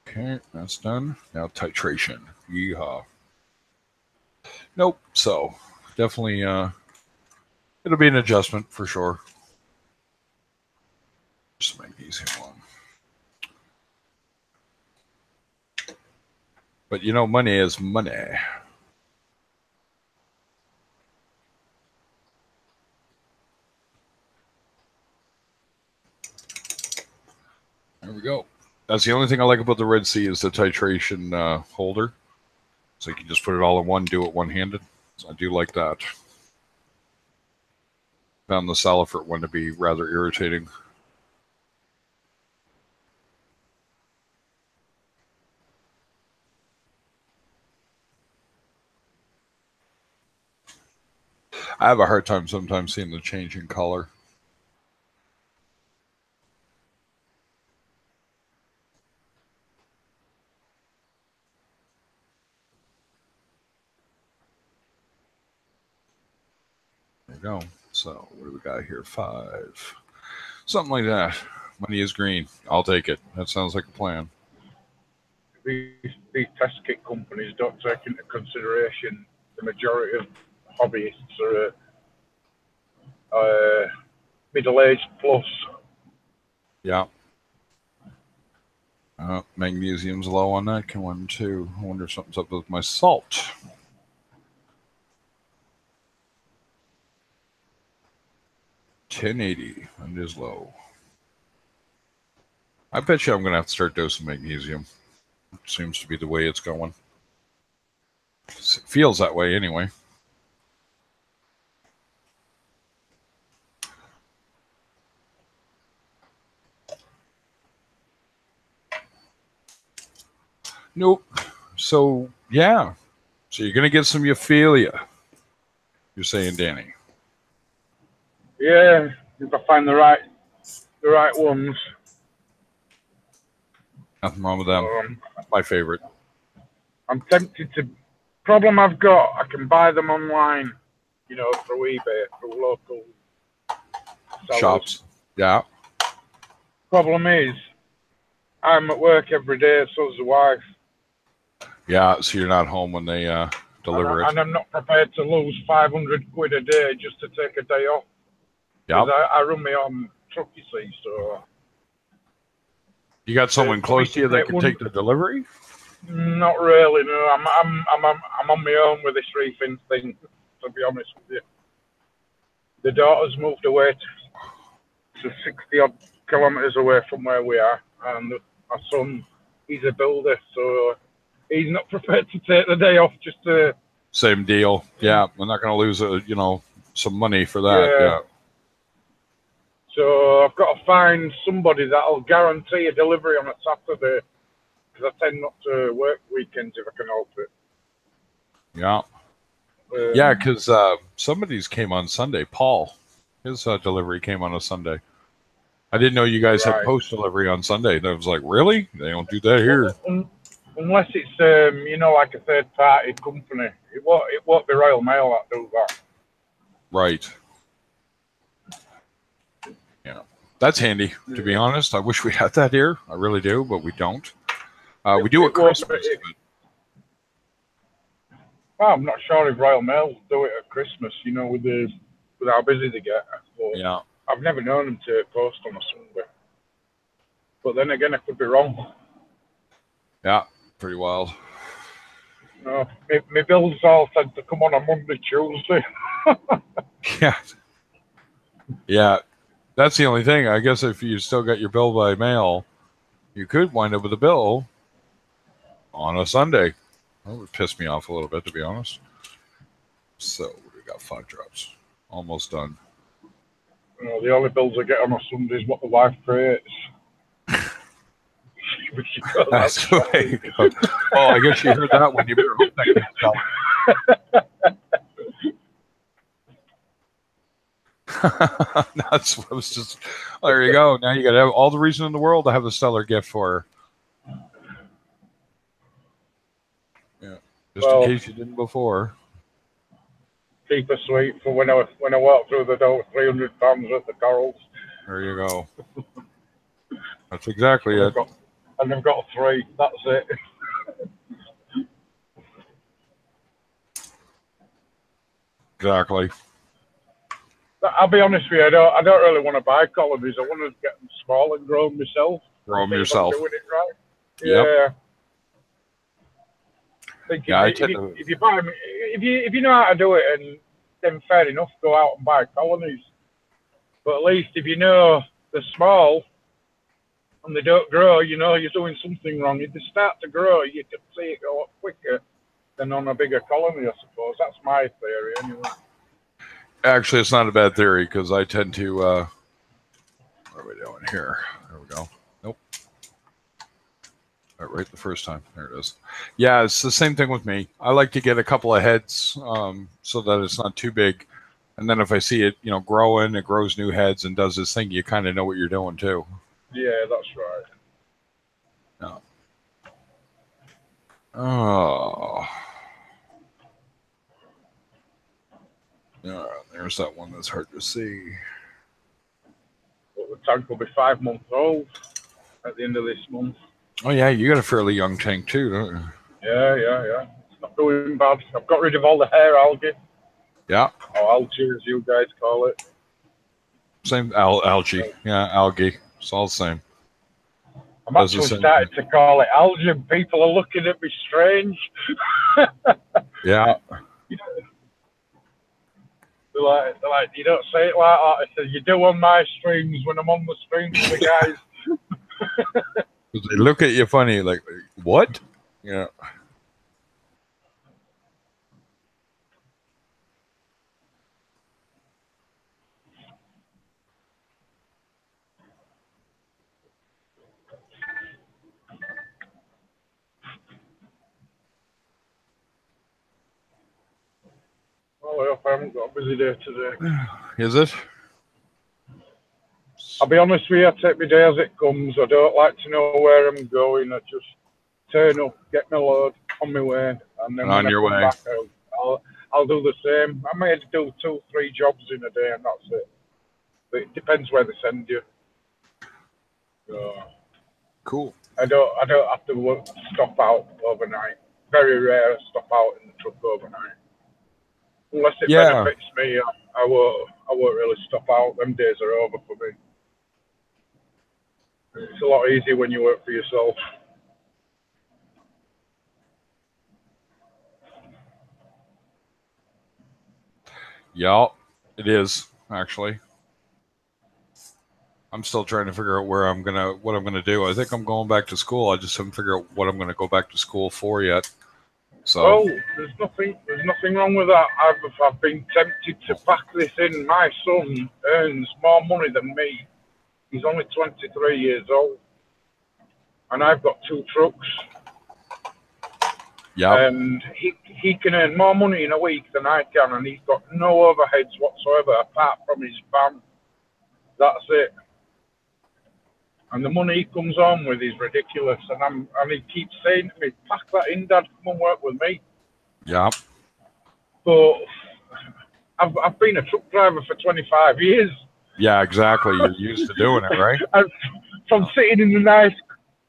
[SPEAKER 1] Okay, that's done. Now titration. Yeehaw. Nope. So definitely, it'll be an adjustment for sure. Just magnesium one. But money is money. There we go. That's the only thing I like about the Red Sea is the titration holder. So you can just put it all in one, do it one-handed. So I do like that. Found the Salifert one to be rather irritating. I have a hard time sometimes seeing the change in color. There you go. So what do we got here? 5. Something like that. Money is green. I'll take it. That sounds like a plan.
[SPEAKER 2] These test kit companies don't take into consideration the majority of hobbyists are middle-aged plus.
[SPEAKER 1] Yeah. Magnesium's low on that. Can 1, 2. I wonder if something's up with my salt. 1080 and is low. I bet you I'm going to have to start dosing magnesium. It seems to be the way it's going. It feels that way anyway. Nope. So, yeah. So you're going to get some euphilia, you're saying, Danny?
[SPEAKER 2] Yeah, if I find the right ones.
[SPEAKER 1] Nothing wrong with them. My favorite.
[SPEAKER 2] I'm tempted to. Problem I've got, I can buy them online, you know, through eBay, through local sellers.
[SPEAKER 1] Shops. Yeah.
[SPEAKER 2] Problem is, I'm at work every day, so's the wife.
[SPEAKER 1] Yeah, so you're not home when they deliver it.
[SPEAKER 2] And I'm not prepared to lose 500 quid a day just to take a day off.
[SPEAKER 1] Yeah.
[SPEAKER 2] I run my own truck, you see, so.
[SPEAKER 1] You got someone close to you that can take the delivery?
[SPEAKER 2] Not really, no. I'm on my own with this reefing thing, to be honest with you. The daughter's moved away to 60 odd kilometres away from where we are, and my son, he's a builder, so he's not prepared to take the day off just to.
[SPEAKER 1] Same deal. Yeah, we're not going to lose some money for that. Yeah.
[SPEAKER 2] So I've got to find somebody that'll guarantee a delivery on a Saturday, because I tend not to work weekends if I can help it.
[SPEAKER 1] Yeah. Yeah, because somebody's came on Sunday. Paul, his delivery came on a Sunday. I didn't know you guys had post delivery on Sunday. And I was like, really? They don't do that here.
[SPEAKER 2] Unless it's like a third party company. It won't be Royal Mail that do that.
[SPEAKER 1] Right. Yeah. That's handy, to be honest. I wish we had that here. I really do, but we don't. We do at Christmas.
[SPEAKER 2] Well, I'm not sure if Royal Mail do it at Christmas, with how busy they get. But
[SPEAKER 1] yeah.
[SPEAKER 2] I've never known them to post on a Sunday. But then again, I could be wrong.
[SPEAKER 1] Yeah, pretty wild.
[SPEAKER 2] No, my bills all tend to come on a Monday, Tuesday.
[SPEAKER 1] Yeah. Yeah. That's the only thing. I guess if you still got your bill by mail, you could wind up with a bill on a Sunday. That would piss me off a little bit, to be honest. So we got 5 drops. Almost done.
[SPEAKER 2] The only bills I get on a Sunday is what the wife creates.
[SPEAKER 1] That's the way you go. Oh, I guess you heard that one. You better hope that gets That's what was just. There you go. Now you got to have all the reason in the world to have a stellar gift for her. Yeah, just in case you didn't before.
[SPEAKER 2] Keep her sweet for when I walk through the door with 300 pounds worth of corals.
[SPEAKER 1] There you go. That's exactly it.
[SPEAKER 2] And I've got 3. That's it.
[SPEAKER 1] Exactly.
[SPEAKER 2] I'll be honest with you. I don't really want to buy colonies. I want to get them small and grow them myself.
[SPEAKER 1] Grow them yourself.
[SPEAKER 2] Doing it right.
[SPEAKER 1] Yep.
[SPEAKER 2] Yeah. If you buy them, if you know how to do it, and then fair enough, go out and buy colonies. But at least if you know they're small and they don't grow, you're doing something wrong. If they start to grow, you can see it a lot quicker than on a bigger colony, I suppose. That's my theory, anyway.
[SPEAKER 1] Actually, it's not a bad theory, because I tend to. What are we doing here? There we go. Nope. Right the first time. There it is. Yeah, it's the same thing with me. I like to get a couple of heads so that it's not too big. And then if I see it, growing, it grows new heads and does this thing, you kind of know what you're doing, too.
[SPEAKER 2] Yeah, that's right.
[SPEAKER 1] No. Oh. Yeah, there's that one that's hard to see.
[SPEAKER 2] Well, the tank will be 5 months old at the end of this month.
[SPEAKER 1] Oh, yeah, you got a fairly young tank, too, don't you?
[SPEAKER 2] Yeah. It's not doing bad. I've got rid of all the hair algae.
[SPEAKER 1] Yeah.
[SPEAKER 2] Or algae, as you guys call it.
[SPEAKER 1] Same algae. Yeah, algae. It's all the same.
[SPEAKER 2] I'm actually starting to call it algae, and people are looking at me strange.
[SPEAKER 1] Yeah.
[SPEAKER 2] They're They're like, you don't say it like that. I said, you do on my streams when I'm on the streams with the guys.
[SPEAKER 1] They look at you funny, like, what? Yeah.
[SPEAKER 2] Well, I hope I haven't got a busy day today.
[SPEAKER 1] Is it?
[SPEAKER 2] I'll be honest with you, I take my day as it comes. I don't like to know where I'm going. I just turn up, get my load on my way, and then
[SPEAKER 1] On
[SPEAKER 2] when
[SPEAKER 1] your
[SPEAKER 2] I come
[SPEAKER 1] way.
[SPEAKER 2] back, I'll do the same. I may do 2, 3 jobs in a day, and that's it. But it depends where they send you. So
[SPEAKER 1] Cool.
[SPEAKER 2] I don't have to stop out overnight. Very rare stop out in the truck overnight. Unless it benefits me, I won't really stop out. Them days are over for me. It's a lot easier when you work for yourself.
[SPEAKER 1] Yeah, it is, actually. I'm still trying to figure out what I'm gonna do. I think I'm going back to school. I just haven't figured out what I'm gonna go back to school for yet. So
[SPEAKER 2] Oh, there's nothing wrong with that. I've been tempted to pack this in. My son earns more money than me. He's only 23 years old, and I've got 2 trucks.
[SPEAKER 1] yeah,
[SPEAKER 2] And he can earn more money in a week than I can, and he's got no overheads whatsoever apart from his van. That's it. And the money he comes home with is ridiculous. And he keeps saying to me, "Pack that in, Dad. Come and work with me."
[SPEAKER 1] yeah,
[SPEAKER 2] But I've been a truck driver for 25 years.
[SPEAKER 1] yeah. Exactly. You're used to doing it, right?
[SPEAKER 2] From sitting in the nice,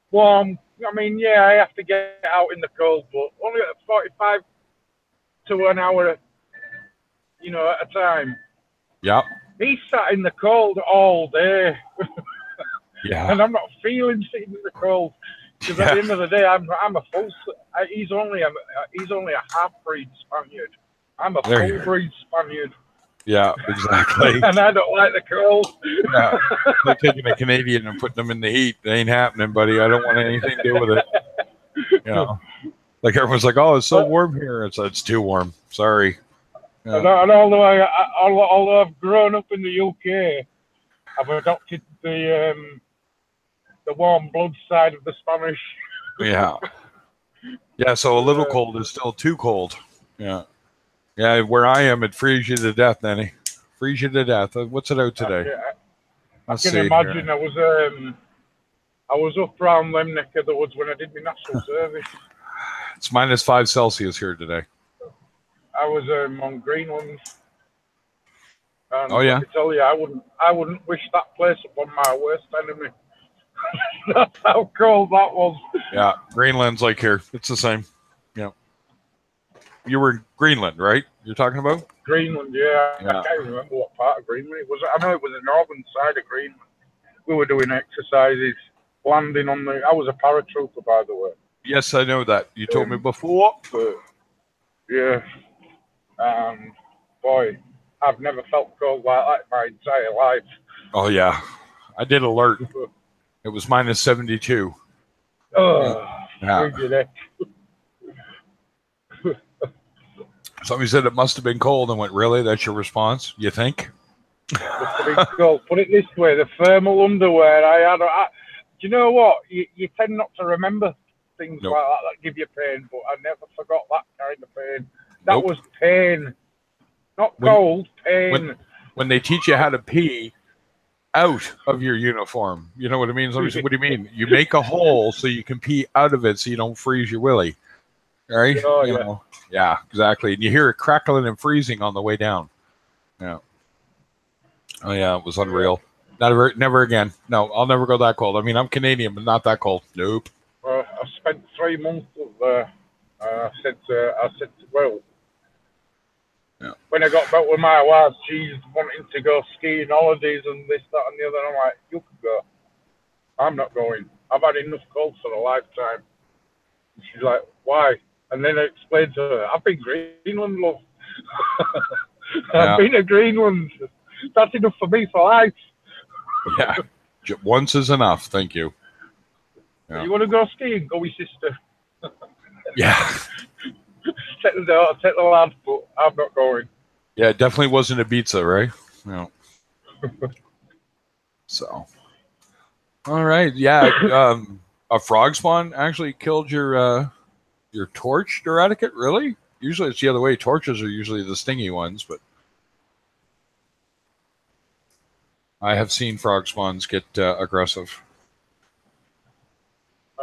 [SPEAKER 2] warm. I mean, yeah, I have to get out in the cold, but only at 45 to an hour, at a time.
[SPEAKER 1] Yeah,
[SPEAKER 2] He sat in the cold all day,
[SPEAKER 1] yeah.
[SPEAKER 2] and I'm not feeling sitting in the cold because at the end of the day, I'm a full. He's only a half-breed Spaniard. I'm a full-breed Spaniard.
[SPEAKER 1] Yeah, exactly.
[SPEAKER 2] And I don't like the cold.
[SPEAKER 1] Yeah, they're taking a Canadian and putting them in the heat. It ain't happening, buddy. I don't want anything to do with it. You know, like everyone's like, "Oh, it's so warm here." It's too warm. Sorry.
[SPEAKER 2] Yeah. And although I've grown up in the UK, I've adopted the warm blood side of the Spanish.
[SPEAKER 1] Yeah. Yeah. So a little cold is still too cold. Yeah. Yeah. Where I am, it freezes you to death, Nanny. Freeze you to death. What's it out today?
[SPEAKER 2] I can imagine. Here. I was up around them neck of the woods when I did my national service.
[SPEAKER 1] It's -5 Celsius here today.
[SPEAKER 2] I was on Greenland. And
[SPEAKER 1] oh yeah.
[SPEAKER 2] I can tell you, I wouldn't wish that place upon my worst enemy. That's how cold that was.
[SPEAKER 1] Yeah, Greenland's like here. It's the same. Yeah. You were in Greenland, right? You're talking about?
[SPEAKER 2] Greenland, yeah. I can't remember what part of Greenland it was. I know it was the northern side of Greenland. We were doing exercises, landing on the. I was a paratrooper, by the way.
[SPEAKER 1] Yes, I know that. You told me before.
[SPEAKER 2] Yeah. Boy, I've never felt cold like that my entire life.
[SPEAKER 1] Oh yeah, I did alert. It was -72.
[SPEAKER 2] Oh,
[SPEAKER 1] yeah. Somebody said it must have been cold and went, really? That's your response? You think?
[SPEAKER 2] Must have been cold. Put it this way, the thermal underwear I had. Do you know what? You tend not to remember things like that give you pain, but I never forgot that kind of pain. That was pain. Not cold, pain.
[SPEAKER 1] When they teach you how to pee out of your uniform, you know what I mean? What do you mean? You make a hole so you can pee out of it so you don't freeze your willy. Right?
[SPEAKER 2] Oh,
[SPEAKER 1] you know? Yeah, exactly. And you hear it crackling and freezing on the way down. Yeah. Oh, yeah, it was unreal. Never again. No, I'll never go that cold. I mean, I'm Canadian, but not that cold. Nope.
[SPEAKER 2] I spent 3 months up there. I said, well, when I got back with my wife, she's wanting to go skiing holidays and this, that, and the other. I'm like, you can go. I'm not going. I've had enough cold for a lifetime. And she's like, why? And then I explained to her, I've been Greenland, love. I've been to green ones. That's enough for me for life.
[SPEAKER 1] Yeah. Once is enough. Thank you.
[SPEAKER 2] Yeah. You want to go skiing? Go with sister.
[SPEAKER 1] Yeah.
[SPEAKER 2] Take the lad, but I'm not going.
[SPEAKER 1] Yeah, it definitely wasn't Ibiza, right? No. So. All right. Yeah. A frog spawn actually killed your torch, Eradicate? Really? Usually it's the other way. Torches are usually the stingy ones, but I have seen frog spawns get aggressive.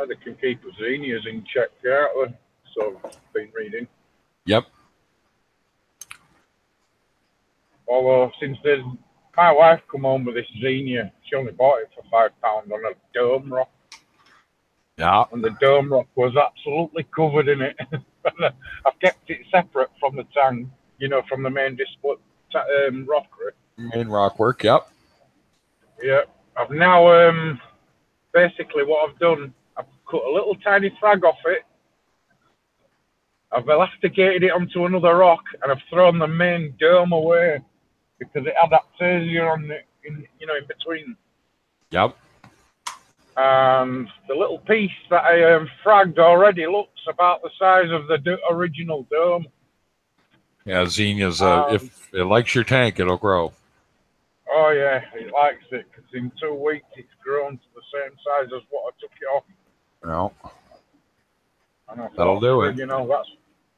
[SPEAKER 2] They can keep zinnias in check, can't they? So I've been reading.
[SPEAKER 1] Yep.
[SPEAKER 2] Although since my wife come home with this zinnia, she only bought it for £5 on a dome rock.
[SPEAKER 1] Yeah.
[SPEAKER 2] And the dome rock was absolutely covered in it. I've kept it separate from the tank, from the main display rockery.
[SPEAKER 1] Main rock work, yep.
[SPEAKER 2] Yeah. I've now basically what I've done, I've cut a little tiny frag off it. I've elasticated it onto another rock, and I've thrown the main dome away because it had that fascia on it, in between.
[SPEAKER 1] Yep.
[SPEAKER 2] And the little piece that I fragged already looks about the size of the original dome.
[SPEAKER 1] Yeah, zinnia's if it likes your tank, it'll grow.
[SPEAKER 2] Oh yeah, it likes it because in 2 weeks it's grown to the same size as what I took it off.
[SPEAKER 1] No.
[SPEAKER 2] And I thought,
[SPEAKER 1] That'll do it.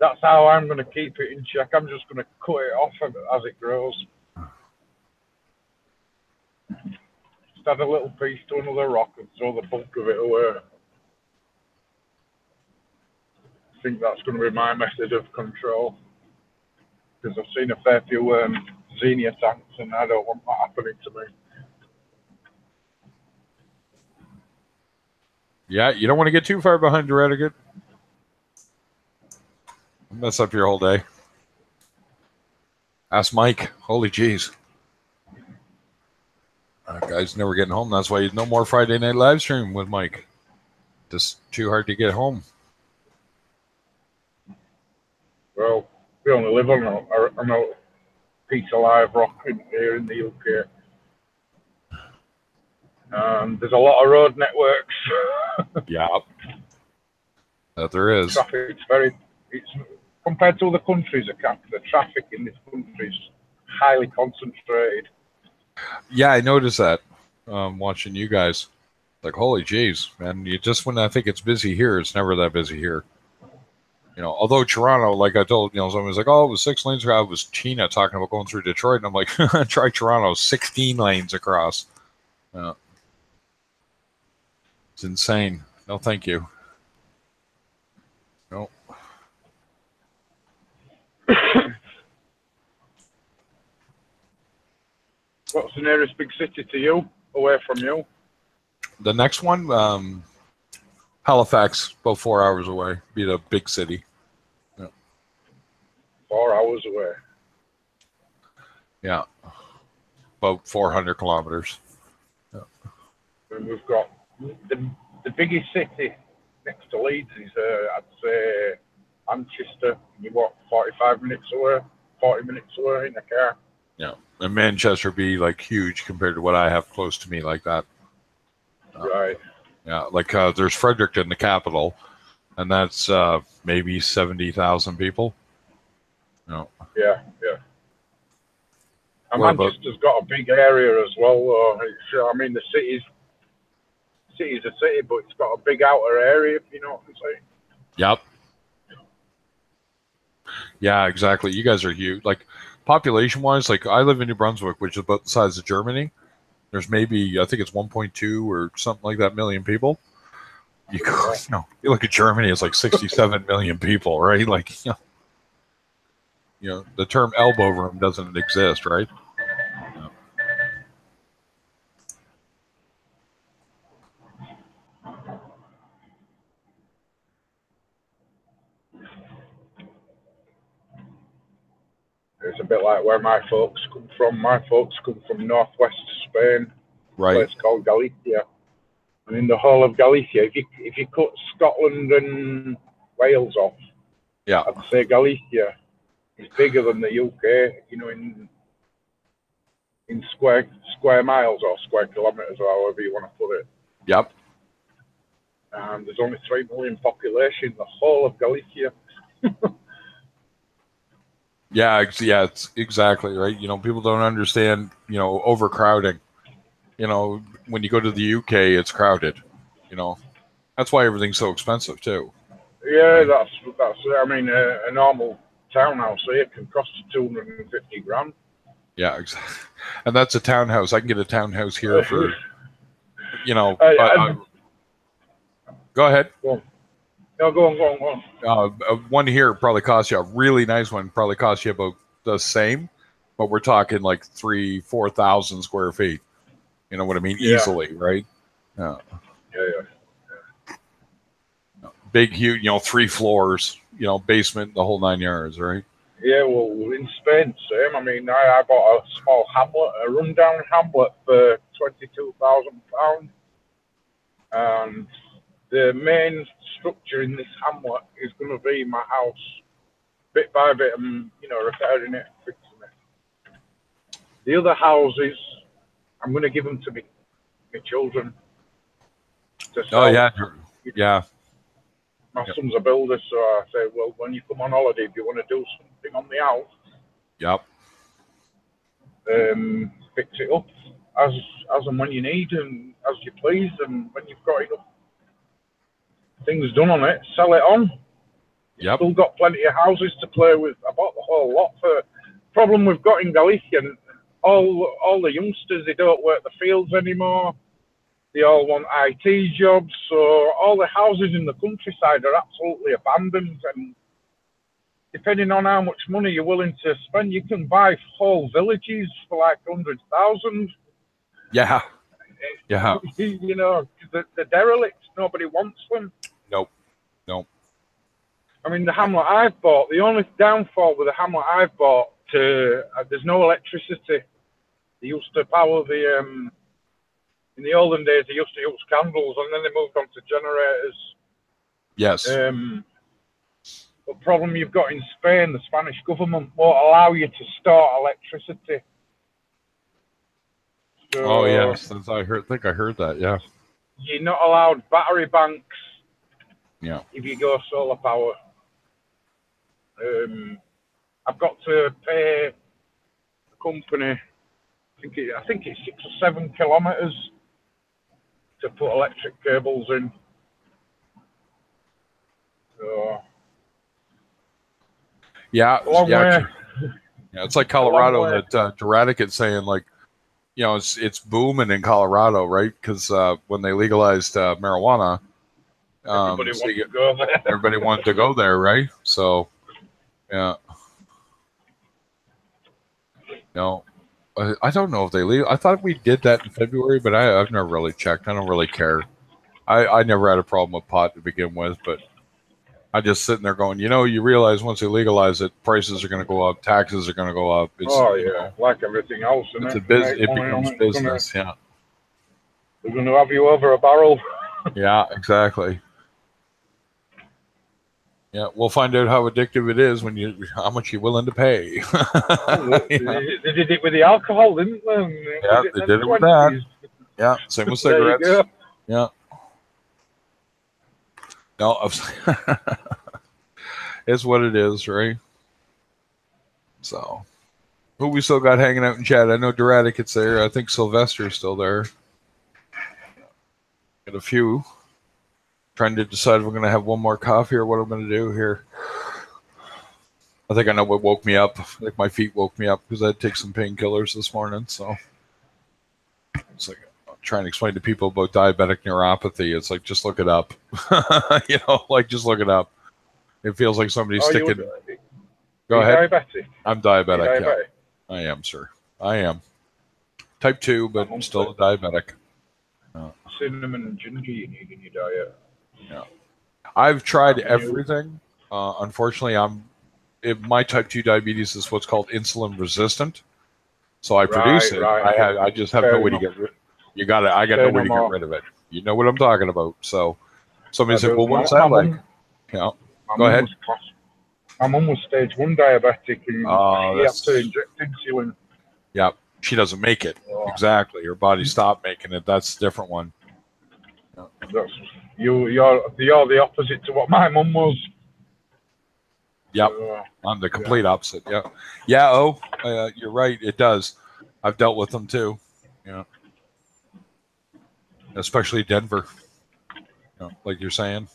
[SPEAKER 2] That's how I'm going to keep it in check. I'm just going to cut it off as it grows. Just add a little piece to another rock and throw the bulk of it away. I think that's going to be my method of control. Because I've seen a fair few zinnia tanks, and I don't want that happening to me.
[SPEAKER 1] Yeah, you don't want to get too far behind your etiquette. Mess up your whole day. Ask Mike. Holy jeez. Guy's never getting home. That's why no more Friday night live stream with Mike. Just too hard to get home.
[SPEAKER 2] Well, we only live on a piece of live rock here in the UK. There's a lot of road networks.
[SPEAKER 1] Yeah. That there is.
[SPEAKER 2] Traffic, it's compared to other countries, the traffic in this country is highly concentrated.
[SPEAKER 1] Yeah, I noticed that watching you guys. Like, holy jeez, man. When I think it's busy here, it's never that busy here. Although Toronto, like I told, someone was like, oh, it was 6 lanes. I was Tina talking about going through Detroit. And I'm like, try Toronto, 16 lanes across. It's insane. No, thank you. No.
[SPEAKER 2] What's the nearest big city to you, away from you?
[SPEAKER 1] The next one, Halifax, about 4 hours away. Be the big city. Yeah.
[SPEAKER 2] 4 hours away.
[SPEAKER 1] Yeah. About 400 kilometers.
[SPEAKER 2] Yeah. And we've got the biggest city next to Leeds is, I'd say, Manchester. You walk 45 minutes away, 40 minutes away in a car.
[SPEAKER 1] Yeah. And Manchester be like huge compared to what I have close to me like that.
[SPEAKER 2] Right.
[SPEAKER 1] Yeah. Like there's Fredericton, the capital, and that's maybe 70,000 people. No.
[SPEAKER 2] Yeah. And Manchester's got a big area as well, though. The city's a city, but it's got a big outer area, if you know what I'm saying.
[SPEAKER 1] Yep. Yeah, exactly. You guys are huge. Like, population-wise, like, I live in New Brunswick, which is about the size of Germany. There's maybe, I think it's 1.2 or something like that million people. You look at Germany, it's like 67 million people, right? Like, the term elbow room doesn't exist, right?
[SPEAKER 2] It's a bit like where my folks come from. My folks come from northwest Spain,
[SPEAKER 1] right?
[SPEAKER 2] A place called Galicia. And in the whole of Galicia, if you cut Scotland and Wales off,
[SPEAKER 1] yeah,
[SPEAKER 2] I'd say Galicia is bigger than the UK. You know, in square miles or square kilometres or however you want to put it.
[SPEAKER 1] Yep.
[SPEAKER 2] And there's only 3 million population, the whole of Galicia.
[SPEAKER 1] Yeah, it's exactly right. You know, people don't understand, you know, overcrowding. You know, when you go to the UK, it's crowded. You know, that's why everything's so expensive too.
[SPEAKER 2] Yeah,
[SPEAKER 1] Right?
[SPEAKER 2] that's. I mean, a normal townhouse here can cost you 250 grand.
[SPEAKER 1] Yeah, exactly. And that's a townhouse. I can get a townhouse here for, you know, go ahead.
[SPEAKER 2] Go on. No, go on.
[SPEAKER 1] One here probably costs you, a really nice one probably costs you about the same, but we're talking like 3,000-4,000 square feet. You know what I mean?
[SPEAKER 2] Yeah.
[SPEAKER 1] Easily, right?
[SPEAKER 2] Yeah.
[SPEAKER 1] Big, huge, you know, 3 floors, you know, basement, the whole 9 yards, right?
[SPEAKER 2] Yeah, well, in Spain, same. I mean, I bought a small hamlet, a rundown hamlet for £22,000, and the main structure in this hamlet is going to be my house, bit by bit, and you know, repairing it, fixing it. The other houses, I'm going to give them to my children to sell.
[SPEAKER 1] Oh yeah, yeah.
[SPEAKER 2] My son's a builder, so I say, well, when you come on holiday, if you want to do something on the house,
[SPEAKER 1] Yep.
[SPEAKER 2] Fix it up as and when you need and as you please, and when you've got enough things done on it, sell it on. You've still got plenty of houses to play with. I bought the whole lot. For problem we've got in Galicia, all the youngsters, they don't work the fields anymore. They all want IT jobs, so all the houses in the countryside are absolutely abandoned. And depending on how much money you're willing to spend, you can buy whole villages for like 100,000.
[SPEAKER 1] Yeah. Yeah.
[SPEAKER 2] You know, the derelicts, nobody wants them.
[SPEAKER 1] Nope.
[SPEAKER 2] I mean, the hamlet I've bought, the only downfall with the hamlet I've bought, there's no electricity. They used to power the, in the olden days, they used to use candles, and then they moved on to generators.
[SPEAKER 1] Yes.
[SPEAKER 2] The problem you've got in Spain, the Spanish government won't allow you to store electricity. So
[SPEAKER 1] yes, I think I heard that. Yeah.
[SPEAKER 2] You're not allowed battery banks.
[SPEAKER 1] Yeah.
[SPEAKER 2] If you go solar power, I've got to pay the company. I think it's 6 or 7 kilometers to put electric cables in. So
[SPEAKER 1] yeah,
[SPEAKER 2] way.
[SPEAKER 1] Yeah, it's like Colorado that Duratica's saying, like, you know, it's booming in Colorado, right? Because when they legalized marijuana, everybody wanted to go there, right? So, yeah. No, I don't know if they leave. I thought we did that in February, but I've never really checked. I don't really care. I never had a problem with pot to begin with, but I just sitting there going, you know, you realize once they legalize it, prices are going to go up, taxes are going to go up. It's,
[SPEAKER 2] like everything else,
[SPEAKER 1] it's a business. It becomes business. Yeah,
[SPEAKER 2] they're going to have you over a barrel.
[SPEAKER 1] Yeah, exactly. Yeah, we'll find out how addictive it is when how much you're willing to pay.
[SPEAKER 2] They did it with the alcohol, didn't they?
[SPEAKER 1] Yeah, they did it with that. Yeah, same with cigarettes.
[SPEAKER 2] There you go.
[SPEAKER 1] Yeah. No, it's what it is, right? So, who we still got hanging out in chat? I know Duratica's there. I think Sylvester's still there. Got a few. Trying to decide if we're going to have one more coffee or what I'm going to do here. I think I know what woke me up. I think my feet woke me up because I had to take some painkillers this morning. So it's like I'm trying to explain to people about diabetic neuropathy. It's like, just look it up. You know, like, just look it up. It feels like somebody's sticking. Go ahead.
[SPEAKER 2] Diabetic?
[SPEAKER 1] I'm diabetic. Yeah. I am, sir. I am. Type 2, but I'm still a diabetic.
[SPEAKER 2] Cinnamon and ginger you need in your diet.
[SPEAKER 1] Yeah, I've tried everything. Unfortunately, my type 2 diabetes is what's called insulin resistant. So I produce it. Right. I just have no way to get rid. I got no way to get rid of it. You know what I'm talking about. So somebody said, "Well, what's that like?" Yeah. Go ahead.
[SPEAKER 2] My mum was stage 1 diabetic, and
[SPEAKER 1] Oh,
[SPEAKER 2] she had
[SPEAKER 1] that's
[SPEAKER 2] to inject insulin.
[SPEAKER 1] yeah. She doesn't make it.
[SPEAKER 2] Oh,
[SPEAKER 1] Exactly. Her body stopped making it. That's a different one.
[SPEAKER 2] that's you're the opposite to what my mum was.
[SPEAKER 1] Yep. I'm the complete opposite. Yeah. Yeah. Oh, you're right. It does. I've dealt with them too. Yeah. Especially Denver. Like you're saying.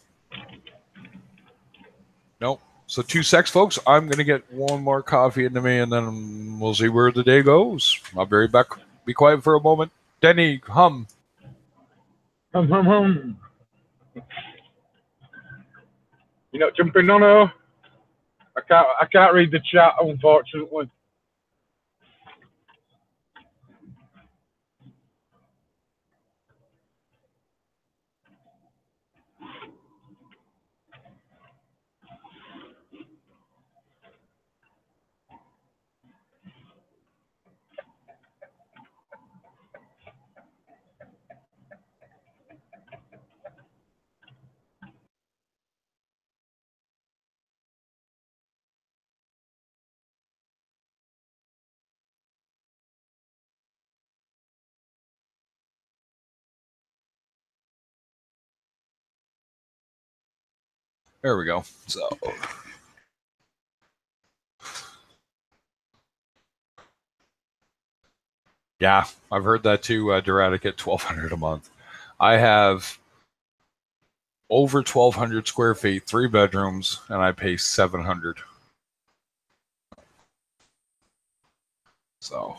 [SPEAKER 1] Nope. So 2 secs, folks. I'm going to get one more coffee into me, and then we'll see where the day goes. I'll be right back. Be quiet for a moment. Denny, hum.
[SPEAKER 2] You're not jumping on her. I can't read the chat, unfortunately.
[SPEAKER 1] There we go. So, yeah, I've heard that too. Duratic at $1,200 a month. I have over 1,200 square feet, 3 bedrooms, and I pay $700. So,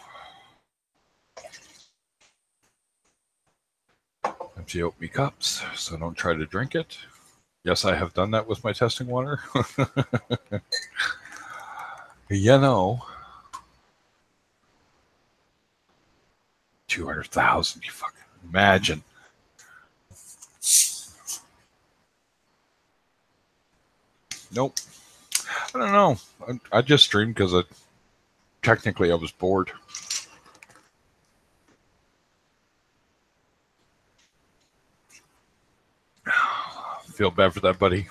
[SPEAKER 1] empty out me cups, so don't try to drink it. Yes, I have done that with my testing water. You know, 200,000. You fucking imagine. Nope. I don't know. I just streamed because technically I was bored. Feel bad for that, buddy.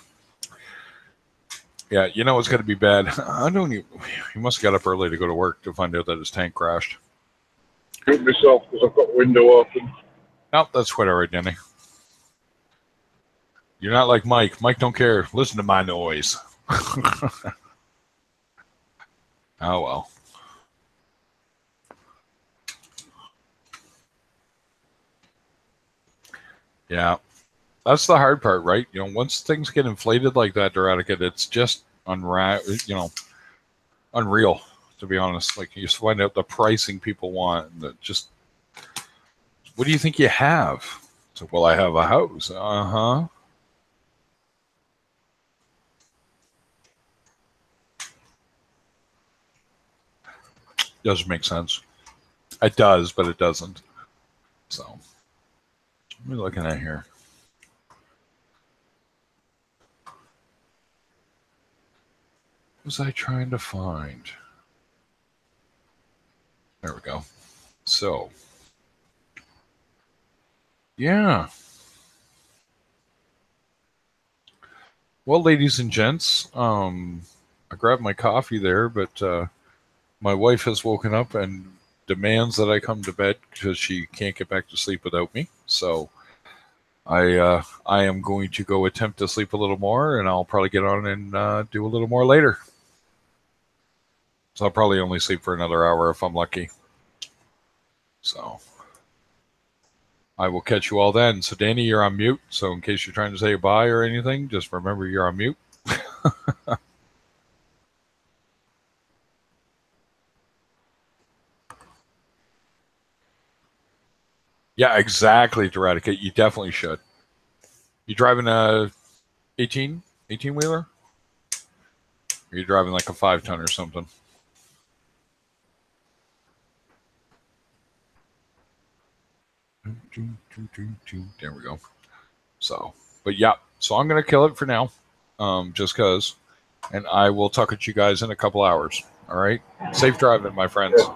[SPEAKER 1] Yeah, you know it's going to be bad. I don't even. He must have got up early to go to work to find out that his tank crashed.
[SPEAKER 2] Shoot myself because I've got the window open.
[SPEAKER 1] Nope, that's quite all right, Denny. You're not like Mike. Mike don't care. Listen to my noise. Oh, well. Yeah. That's the hard part, right? Once things get inflated like that, Duratica, it's just unreal, to be honest. Like, you just find out the pricing people want. And what do you think you have? So, well, I have a house. Uh-huh. Doesn't make sense. It does, but it doesn't. So, what are we looking at here? What was I trying to find? There we go. So, yeah. Well, ladies and gents, I grabbed my coffee there, but my wife has woken up and demands that I come to bed because she can't get back to sleep without me. So I am going to go attempt to sleep a little more, and I'll probably get on and do a little more later. So I'll probably only sleep for another hour if I'm lucky. So I will catch you all then. So Danny, you're on mute. So in case you're trying to say bye or anything, just remember you're on mute. Yeah, exactly, Duratica. You definitely should. You driving a 18 wheeler? Or are you driving like a 5-ton or something? There we go. So, but yeah, so I'm going to kill it for now, just because. And I will talk at you guys in a couple hours. All right? Safe driving, my friends.
[SPEAKER 2] See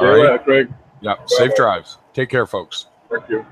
[SPEAKER 2] you later, Craig.
[SPEAKER 1] Yeah, safe drives. Take care, folks.
[SPEAKER 2] Thank you.